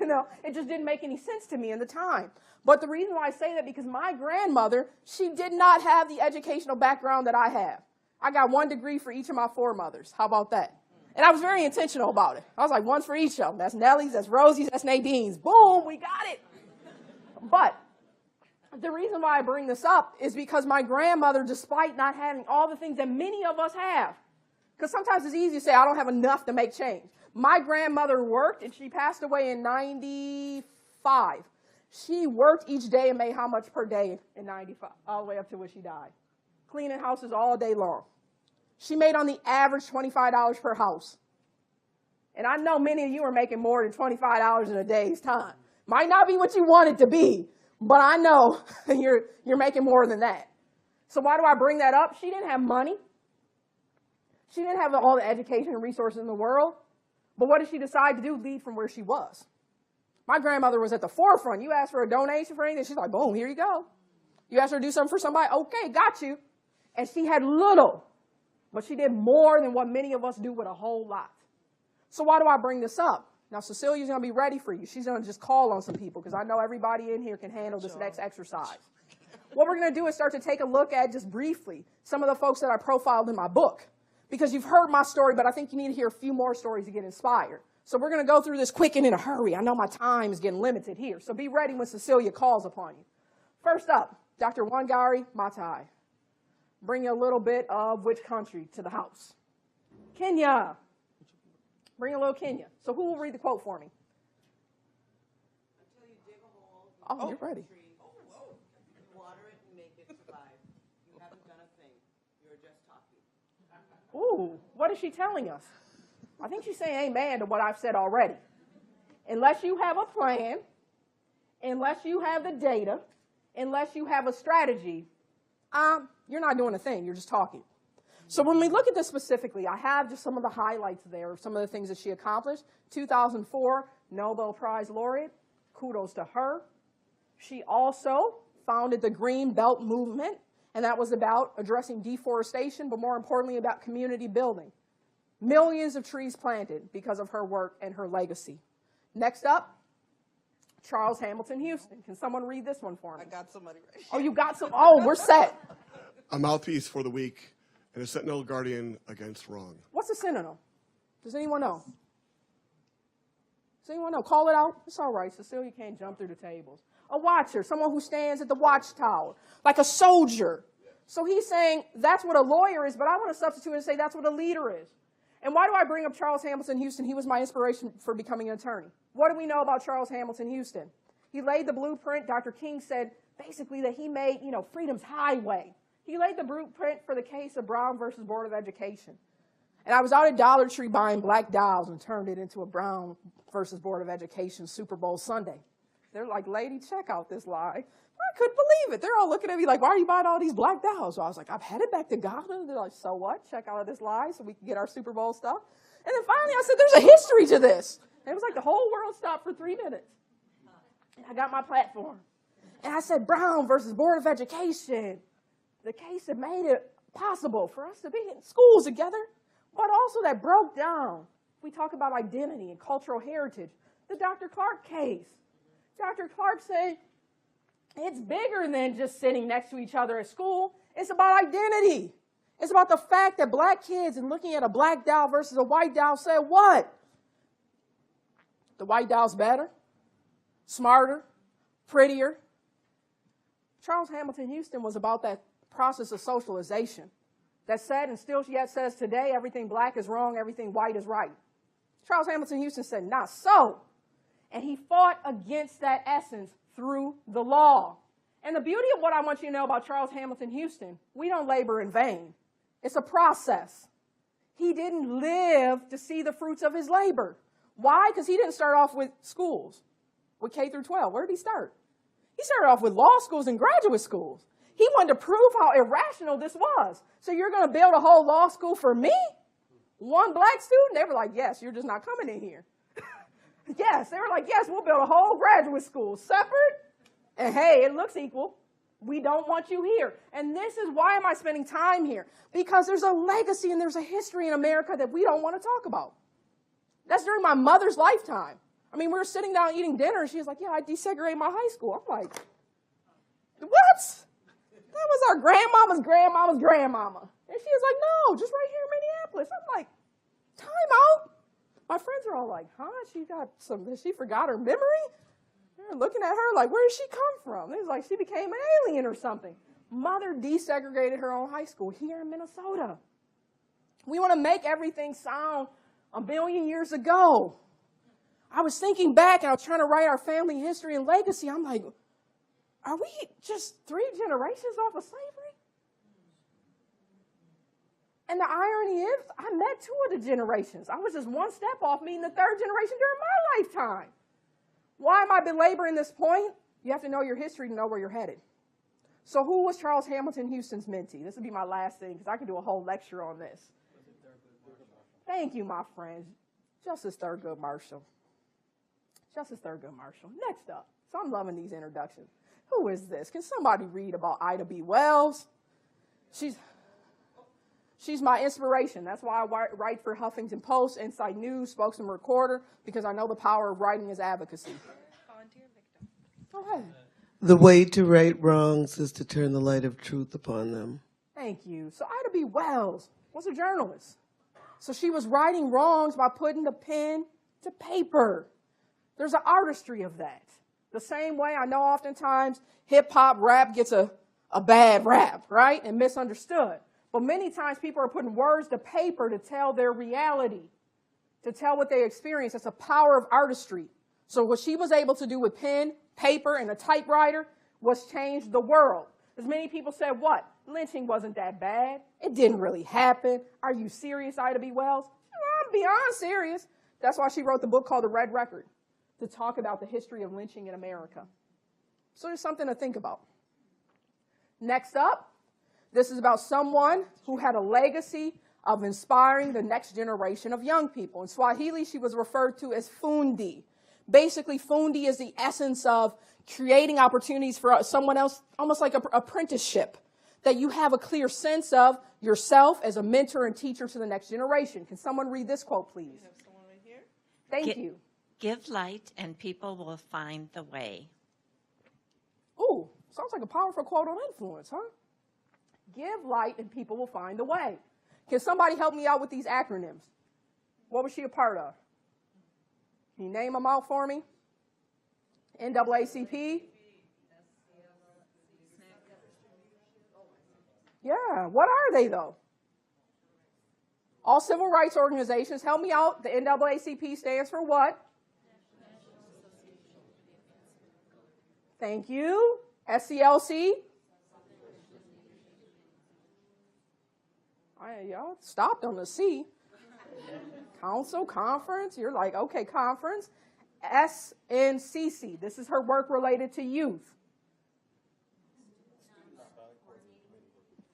You know, it just didn't make any sense to me in the time. But the reason why I say that, because my grandmother, she did not have the educational background that I have. I got 1 degree for each of my 4 mothers. How about that? And I was very intentional about it. I was like, 1 for each of them. That's Nellie's, that's Rosie's, that's Nadine's. Boom, we got it. But the reason why I bring this up is because my grandmother, despite not having all the things that many of us have, because sometimes it's easy to say, I don't have enough to make change. My grandmother worked, and she passed away in 95. She worked each day and made how much per day in 95, all the way up to when she died? Cleaning houses all day long. She made on the average $25 per house. And I know many of you are making more than $25 in a day's time. Might not be what you want it to be, but I know you're making more than that. So why do I bring that up? She didn't have money. She didn't have all the education and resources in the world. But what did she decide to do? Lead from where she was. My grandmother was at the forefront. You asked for a donation for anything, she's like, boom, here you go. You asked her to do something for somebody, okay, got you. And she had little, but she did more than what many of us do with a whole lot. So why do I bring this up? Now, Cecilia's going to be ready for you. She's going to just call on some people because I know everybody in here can handle this next exercise. What we're going to do is start to take a look at, just briefly, some of the folks that I profiled in my book. Because you've heard my story, but I think you need to hear a few more stories to get inspired. So we're going to go through this quick and in a hurry. I know my time is getting limited here. So be ready when Cecilia calls upon you. First up, Dr. Wangari Maathai. Bring a little bit of which country to the house? Kenya. Bring a little Kenya. So who will read the quote for me? Until you dig a hole, Oh, you're ready. water it and make it survive. You haven't done a thing. You're just talking. Ooh, what is she telling us? I think she's saying amen to what I've said already. Unless you have a plan, unless you have the data, unless you have a strategy, you're not doing a thing. You're just talking. So when we look at this specifically, I have just some of the highlights there of some of the things that she accomplished. 2004, Nobel Prize laureate. Kudos to her. She also founded the Green Belt Movement, and that was about addressing deforestation, but more importantly about community building. Millions of trees planted because of her work and her legacy. Next up, Charles Hamilton Houston. Can someone read this one for me? I got somebody right here. Oh, you got some? Oh, we're set. A mouthpiece for the weak and a sentinel guardian against wrong. What's a synonym? Does anyone know? Does anyone know? Call it out. It's all right. Cecilia can't jump through the tables. A watcher, someone who stands at the watchtower, like a soldier. So he's saying that's what a lawyer is, but I want to substitute and say that's what a leader is. And why do I bring up Charles Hamilton Houston? He was my inspiration for becoming an attorney. What do we know about Charles Hamilton Houston? He laid the blueprint. Dr. King said basically that he made, freedom's highway. He laid the blueprint for the case of Brown versus Board of Education. And I was out at Dollar Tree buying black dolls and turned it into a Brown versus Board of Education Super Bowl Sunday. They're like, lady, check out this lie. I couldn't believe it. They're all looking at me like, why are you buying all these black dolls? So I was like, I'm headed back to Ghana. They're like, so what? Check out this lie so we can get our Super Bowl stuff. And then finally I said, there's a history to this. And it was like the whole world stopped for 3 minutes. And I got my platform. And I said, Brown versus Board of Education. The case that made it possible for us to be in schools together, but also that broke down. We talk about identity and cultural heritage. The Dr. Clark case. Dr. Clark said, it's bigger than just sitting next to each other at school. It's about identity. It's about the fact that black kids and looking at a black doll versus a white doll said what? The white doll's better, smarter, prettier. Charles Hamilton Houston was about that process of socialization that said, and still yet says today, everything black is wrong, everything white is right. Charles Hamilton Houston said, not so. And he fought against that essence through the law. And the beauty of what I want you to know about Charles Hamilton Houston, we don't labor in vain. It's a process. He didn't live to see the fruits of his labor. Why? Because he didn't start off with schools, with K through 12. Where did he start? He started off with law schools and graduate schools. He wanted to prove how irrational this was. So you're going to build a whole law school for me? One black student? They were like, yes, you're just not coming in here. Yes, they were like, yes, we'll build a whole graduate school, separate, and hey, it looks equal. We don't want you here. And this is why am I spending time here? Because there's a legacy and there's a history in America that we don't want to talk about. That's during my mother's lifetime. I mean, we were sitting down eating dinner, and she was like, yeah, I desegregated my high school. I'm like, what? That was our grandmama's grandmama's grandmama. And she was like, no, just right here in Minneapolis. I'm like, time out. My friends are all like, huh? She forgot her memory? They're looking at her like, where did she come from? It was like she became an alien or something. Mother desegregated her own high school here in Minnesota. We want to make everything sound a billion years ago. I was thinking back, and I was trying to write our family history and legacy. I'm like, are we just 3 generations off of slavery? And the irony is, I met 2 of the generations. I was just one step off meeting the 3rd generation during my lifetime. Why am I belaboring this point? You have to know your history to know where you're headed. So who was Charles Hamilton Houston's mentee? This would be my last thing, because I could do a whole lecture on this. Thank you, my friends. Justice Thurgood Marshall. Justice Thurgood Marshall. Next up. So I'm loving these introductions. Who is this? Can somebody read about Ida B. Wells? She's my inspiration. That's why I write for Huffington Post, Inside News, Spokesman Recorder, because I know the power of writing is advocacy. Go ahead. The way to right wrongs is to turn the light of truth upon them. Thank you. So Ida B. Wells was a journalist. So she was righting wrongs by putting the pen to paper. There's an artistry of that. The same way I know oftentimes hip-hop rap gets a bad rap, right, and misunderstood. But many times people are putting words to paper to tell their reality, to tell what they experience. It's a power of artistry. So what she was able to do with pen, paper, and a typewriter was change the world. As many people said, what? Lynching wasn't that bad. It didn't really happen. Are you serious, Ida B. Wells? I'm beyond serious. That's why she wrote the book called The Red Record, to talk about the history of lynching in America. So there's something to think about. Next up, this is about someone who had a legacy of inspiring the next generation of young people. In Swahili, she was referred to as fundi. Basically, fundi is the essence of creating opportunities for someone else, almost like an apprenticeship, that you have a clear sense of yourself as a mentor and teacher to the next generation. Can someone read this quote, please? We have someone right here. Thank you. Give light and people will find the way. Ooh, sounds like a powerful quote on influence, huh? Give light and people will find the way. Can somebody help me out with these acronyms? What was she a part of? Can you name them out for me? NDoubleACP? Yeah, what are they though? All civil rights organizations. Help me out. The NDoubleACP stands for what? Thank you. SCLC? Y'all stopped on the C. Council, conference. You're like, okay, conference. SNCC. This is her work related to youth.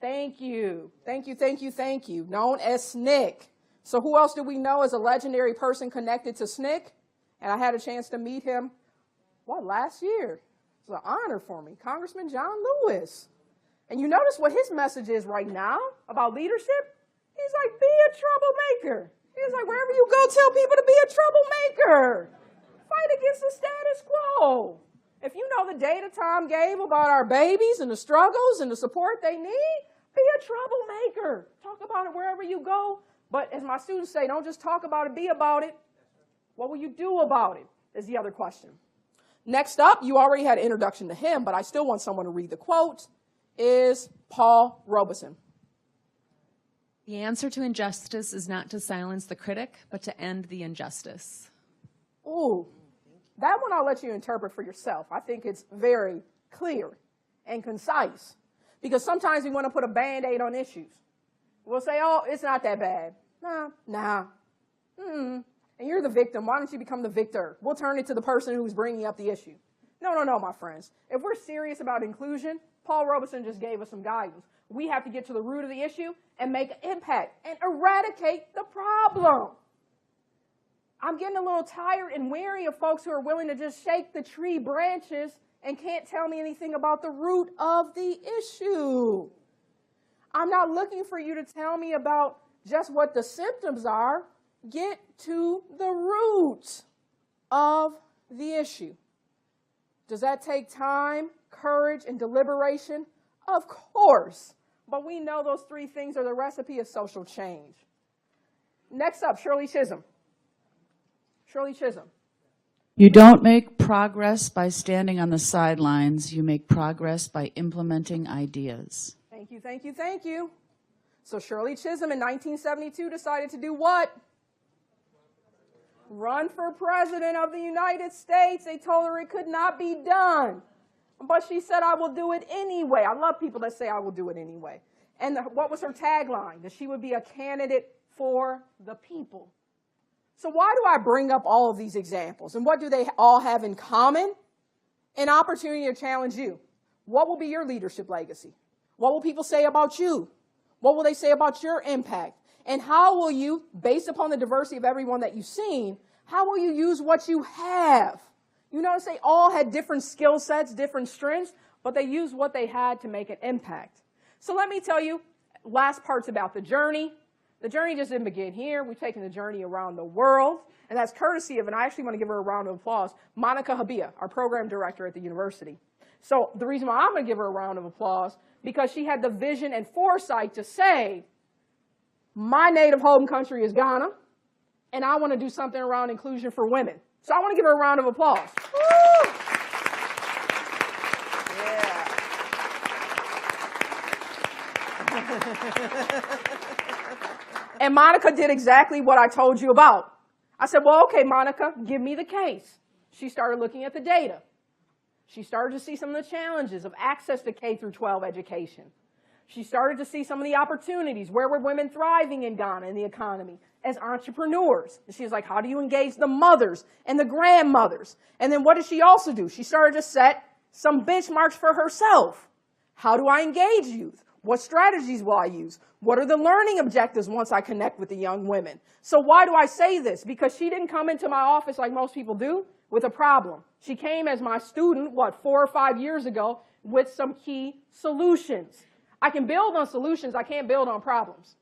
Thank you. Thank you, thank you, thank you. Known as SNCC. So who else do we know as a legendary person connected to SNCC? And I had a chance to meet him, last year. It's an honor for me. Congressman John Lewis. And you notice what his message is right now about leadership? He's like, be a troublemaker. He's like, wherever you go, tell people to be a troublemaker. Fight against the status quo. If you know the data Tom gave about our babies and the struggles and the support they need, be a troublemaker. Talk about it wherever you go. But as my students say, don't just talk about it, be about it. What will you do about it is the other question. Next up, you already had an introduction to him, but I still want someone to read the quote, is Paul Robeson. The answer to injustice is not to silence the critic, but to end the injustice. Ooh, that one I'll let you interpret for yourself. I think it's very clear and concise, because sometimes we want to put a Band-Aid on issues. We'll say, oh, it's not that bad. Nah. And you're the victim. Why don't you become the victor? We'll turn it to the person who's bringing up the issue. No, my friends. If we're serious about inclusion, Paul Robeson just gave us some guidance. We have to get to the root of the issue and make an impact and eradicate the problem. I'm getting a little tired and weary of folks who are willing to just shake the tree branches and can't tell me anything about the root of the issue. I'm not looking for you to tell me about just what the symptoms are. Get to the root of the issue. Does that take time, courage, and deliberation? Of course. But we know those three things are the recipe of social change. Next up, Shirley Chisholm. Shirley Chisholm. You don't make progress by standing on the sidelines. You make progress by implementing ideas. Thank you. So Shirley Chisholm in 1972 decided to do what? Run for president of the United States. They told her it could not be done. But she said, I will do it anyway. I love people that say, I will do it anyway. And what was her tagline? That she would be a candidate for the people. So why do I bring up all of these examples? And what do they all have in common? An opportunity to challenge you. What will be your leadership legacy? What will people say about you? What will they say about your impact? And how will you, based upon the diversity of everyone that you've seen, how will you use what you have? You notice they all had different skill sets, different strengths, but they used what they had to make an impact. So let me tell you, last part's about the journey. The journey just didn't begin here. We've taken the journey around the world, and that's courtesy of, and I actually want to give her a round of applause, Monica Habia, our program director at the university. So the reason why I'm going to give her a round of applause, because she had the vision and foresight to say, my native home country is Ghana, and I want to do something around inclusion for women. So I want to give her a round of applause. Woo! Yeah. And Monica did exactly what I told you about. I said, well, okay, Monica, give me the case. She started looking at the data. She started to see some of the challenges of access to K through 12 education. She started to see some of the opportunities. Where were women thriving in Ghana in the economy as entrepreneurs? And she was like, how do you engage the mothers and the grandmothers? And then what did she also do? She started to set some benchmarks for herself. How do I engage youth? What strategies will I use? What are the learning objectives once I connect with the young women? So why do I say this? Because she didn't come into my office like most people do with a problem. She came as my student, 4 or 5 years ago, with some key solutions. I can build on solutions, I can't build on problems.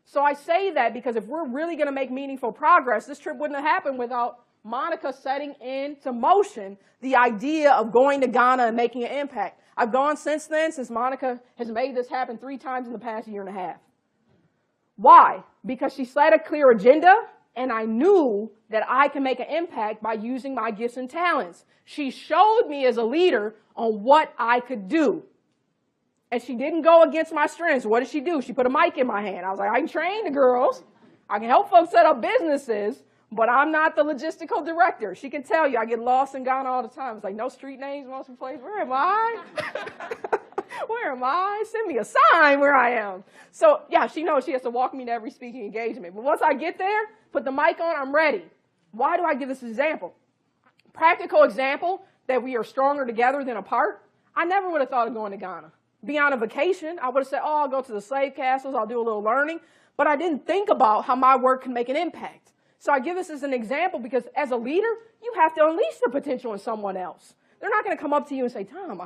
So I say that because if we're really going to make meaningful progress, this trip wouldn't have happened without Monica setting into motion the idea of going to Ghana and making an impact. I've gone since then, since Monica has made this happen 3 times in the past year and a half. Why? Because she set a clear agenda, and I knew that I can make an impact by using my gifts and talents. She showed me as a leader on what I could do. And she didn't go against my strengths. What did she do? She put a mic in my hand. I was like, I can train the girls. I can help folks set up businesses, but I'm not the logistical director. She can tell you I get lost in Ghana all the time. It's like, no street names, no place. Where am I? Where am I? Send me a sign where I am. So, yeah, she knows she has to walk me to every speaking engagement. But once I get there, put the mic on, I'm ready. Why do I give this example? Practical example that we are stronger together than apart. I never would have thought of going to Ghana. Be on a vacation, I would have said, oh, I'll go to the slave castles, I'll do a little learning. But I didn't think about how my work can make an impact. So I give this as an example because as a leader, you have to unleash the potential in someone else. They're not going to come up to you and say, Tom,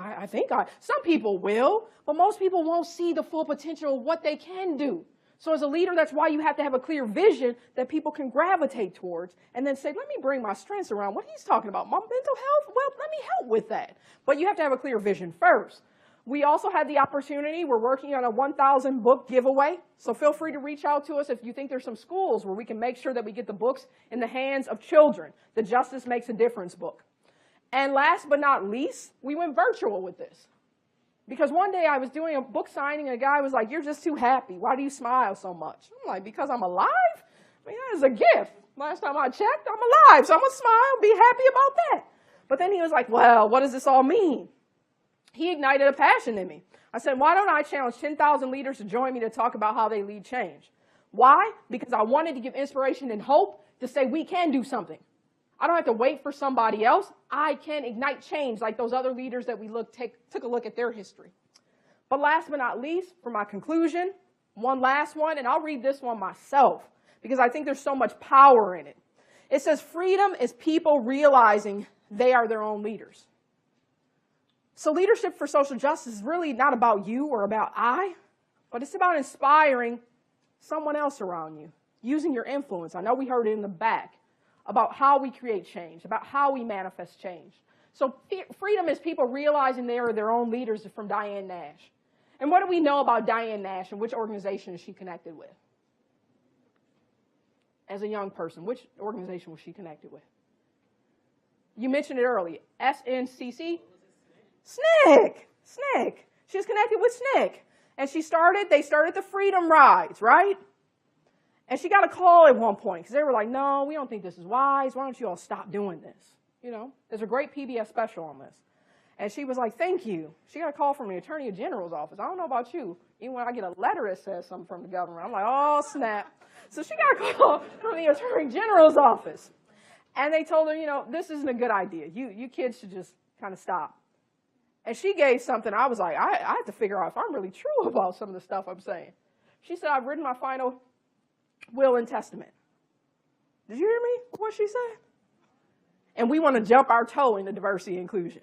some people will, but most people won't see the full potential of what they can do. So as a leader, that's why you have to have a clear vision that people can gravitate towards and then say, let me bring my strengths around what he's talking about. My mental health, well, let me help with that. But you have to have a clear vision first. We also had the opportunity, we're working on a 1,000 book giveaway, so feel free to reach out to us if you think there's some schools where we can make sure that we get the books in the hands of children, the Justice Makes a Difference book. And last but not least, we went virtual with this. Because one day I was doing a book signing and a guy was like, you're just too happy. Why do you smile so much? I'm like, because I'm alive? I mean, that is a gift. Last time I checked, I'm alive, so I'm going to smile, be happy about that. But then he was like, well, what does this all mean? He ignited a passion in me. I said, why don't I challenge 10,000 leaders to join me to talk about how they lead change? Why? Because I wanted to give inspiration and hope to say we can do something. I don't have to wait for somebody else. I can ignite change like those other leaders that we took a look at their history. But last but not least, for my conclusion, one last one, and I'll read this one myself because I think there's so much power in it. It says, freedom is people realizing they are their own leaders. So leadership for social justice is really not about you or about I, but it's about inspiring someone else around you, using your influence. I know we heard it in the back about how we create change, about how we manifest change. So freedom is people realizing they are their own leaders, from Diane Nash. And what do we know about Diane Nash and which organization is she connected with? As a young person, which organization was she connected with? You mentioned it earlier, SNCC? SNCC. SNCC. She was connected with SNCC. And they started the Freedom Rides, right? And she got a call at one point because they were like, no, we don't think this is wise. Why don't you all stop doing this? You know, there's a great PBS special on this. And she was like, thank you. She got a call from the Attorney General's office. I don't know about you. Even when I get a letter that says something from the government, I'm like, oh, snap. So she got a call from the Attorney General's office. And they told her, you know, this isn't a good idea. You kids should just kind of stop. And she gave something. I was like, I have to figure out if I'm really true about some of the stuff I'm saying. She said, I've written my final will and testament. Did you hear me? What she said? And we want to jump our toe into diversity and inclusion.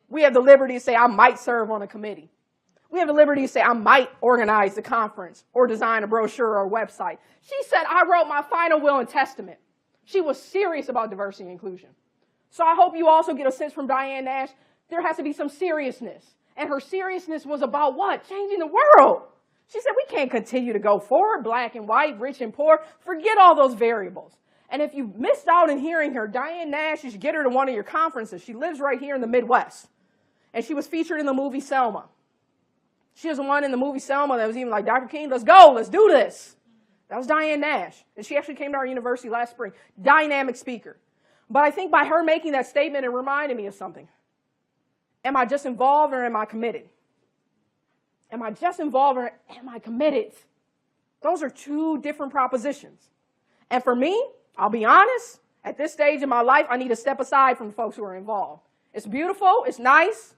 We have the liberty to say, I might serve on a committee. We have the liberty to say, I might organize the conference or design a brochure or a website. She said, I wrote my final will and testament. She was serious about diversity and inclusion. So I hope you also get a sense from Diane Nash, there has to be some seriousness. And her seriousness was about what? Changing the world. She said, we can't continue to go forward, black and white, rich and poor. Forget all those variables. And if you missed out in hearing her, Diane Nash, you should get her to one of your conferences. She lives right here in the Midwest. And she was featured in the movie Selma. She was the one in the movie Selma that was even like, Dr. King, let's go, let's do this. That was Diane Nash. And she actually came to our university last spring. Dynamic speaker. But I think by her making that statement, it reminded me of something. Am I just involved or am I committed? Am I just involved or am I committed? Those are two different propositions. And for me, I'll be honest, at this stage in my life, I need to step aside from the folks who are involved. It's beautiful, it's nice,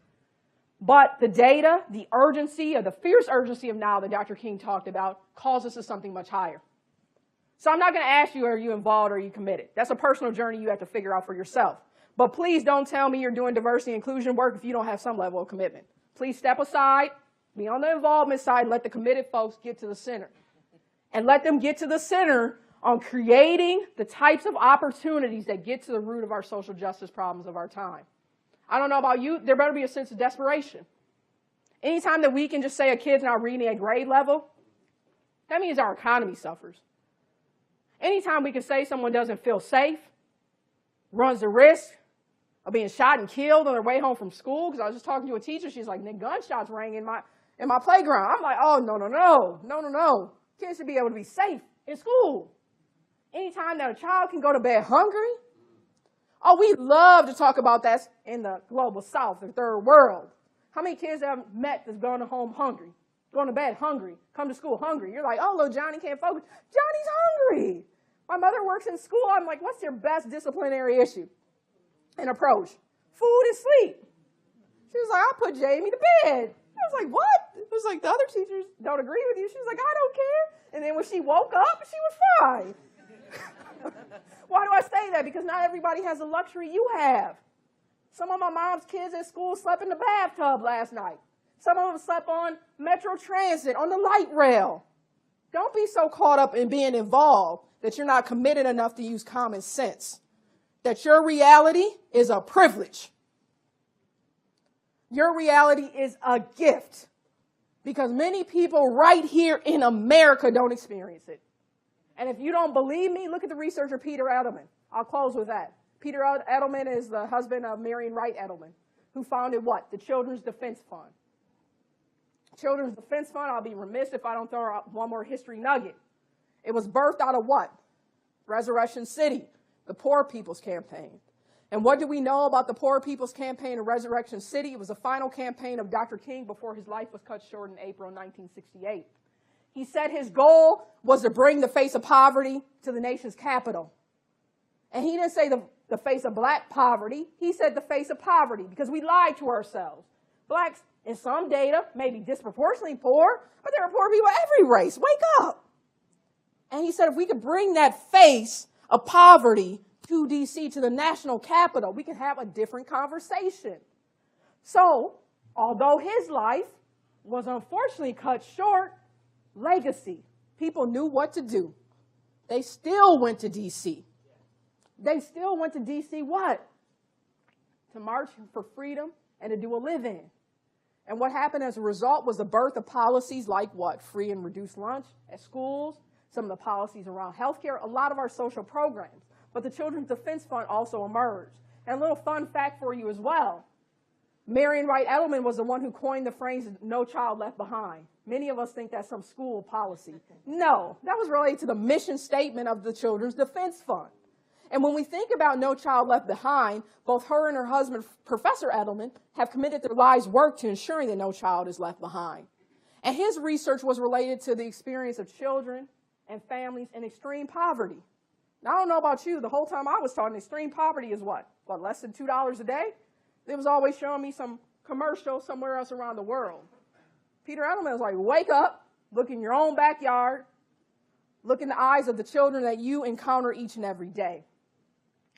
but the data, the urgency, or the fierce urgency of now that Dr. King talked about calls us to something much higher. So I'm not going to ask you, are you involved or are you committed? That's a personal journey you have to figure out for yourself. But please don't tell me you're doing diversity and inclusion work if you don't have some level of commitment. Please step aside, be on the involvement side, and let the committed folks get to the center. And let them get to the center on creating the types of opportunities that get to the root of our social justice problems of our time. I don't know about you, there better be a sense of desperation. Anytime that we can just say a kid's not reading at grade level, that means our economy suffers. Anytime we can say someone doesn't feel safe, runs the risk of being shot and killed on their way home from school, because I was just talking to a teacher, she's like, gunshots rang in my playground. I'm like, oh, no. Kids should be able to be safe in school. Anytime that a child can go to bed hungry, oh, we love to talk about that in the global south, the third world. How many kids have met that's going to home hungry, going to bed hungry, come to school hungry? You're like, oh, little Johnny can't focus. Johnny's hungry. My mother works in school. I'm like, what's your best disciplinary issue and approach? Food and sleep. She was like, I'll put Jamie to bed. I was like, what? It was like, the other teachers don't agree with you. She was like, I don't care. And then when she woke up, she was fine. Why do I say that? Because not everybody has the luxury you have. Some of my mom's kids at school slept in the bathtub last night. Some of them slept on Metro Transit, on the light rail. Don't be so caught up in being involved that you're not committed enough to use common sense. That your reality is a privilege. Your reality is a gift. Because many people right here in America don't experience it. And if you don't believe me, look at the researcher Peter Edelman. I'll close with that. Peter Edelman is the husband of Marion Wright Edelman, who founded what? The Children's Defense Fund. Children's Defense Fund, I'll be remiss if I don't throw out one more history nugget. It was birthed out of what? Resurrection City, the Poor People's Campaign. And what do we know about the Poor People's Campaign in Resurrection City? It was the final campaign of Dr. King before his life was cut short in April 1968. He said his goal was to bring the face of poverty to the nation's capital. And he didn't say the face of black poverty. He said the face of poverty, because we lied to ourselves. Blacks, in some data, may be disproportionately poor, but there are poor people of every race. Wake up. And he said if we could bring that face of poverty to D.C., to the national capital, we could have a different conversation. So, although his life was unfortunately cut short, legacy. People knew what to do. They still went to D.C. They still went to D.C. what? To march for freedom and to do a live-in. And what happened as a result was the birth of policies like what? Free and reduced lunch at schools, some of the policies around healthcare, a lot of our social programs. But the Children's Defense Fund also emerged. And a little fun fact for you as well. Marion Wright Edelman was the one who coined the phrase, "No child left behind." Many of us think that's some school policy. No, that was related to the mission statement of the Children's Defense Fund. And when we think about No Child Left Behind, both her and her husband, Professor Edelman, have committed their lives' work to ensuring that no child is left behind. And his research was related to the experience of children and families in extreme poverty. Now, I don't know about you, the whole time I was talking, extreme poverty is what, less than $2 a day? It was always showing me some commercial somewhere else around the world. Peter Edelman was like, wake up, look in your own backyard, look in the eyes of the children that you encounter each and every day.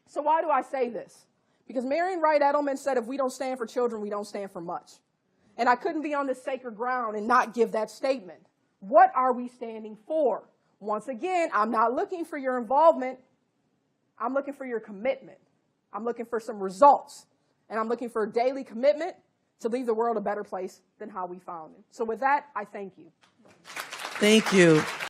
So why do I say this? Because Marion Wright Edelman said if we don't stand for children, we don't stand for much. And I couldn't be on this sacred ground and not give that statement. What are we standing for? Once again, I'm not looking for your involvement. I'm looking for your commitment. I'm looking for some results. And I'm looking for a daily commitment to leave the world a better place than how we found it. So with that, I thank you. Thank you.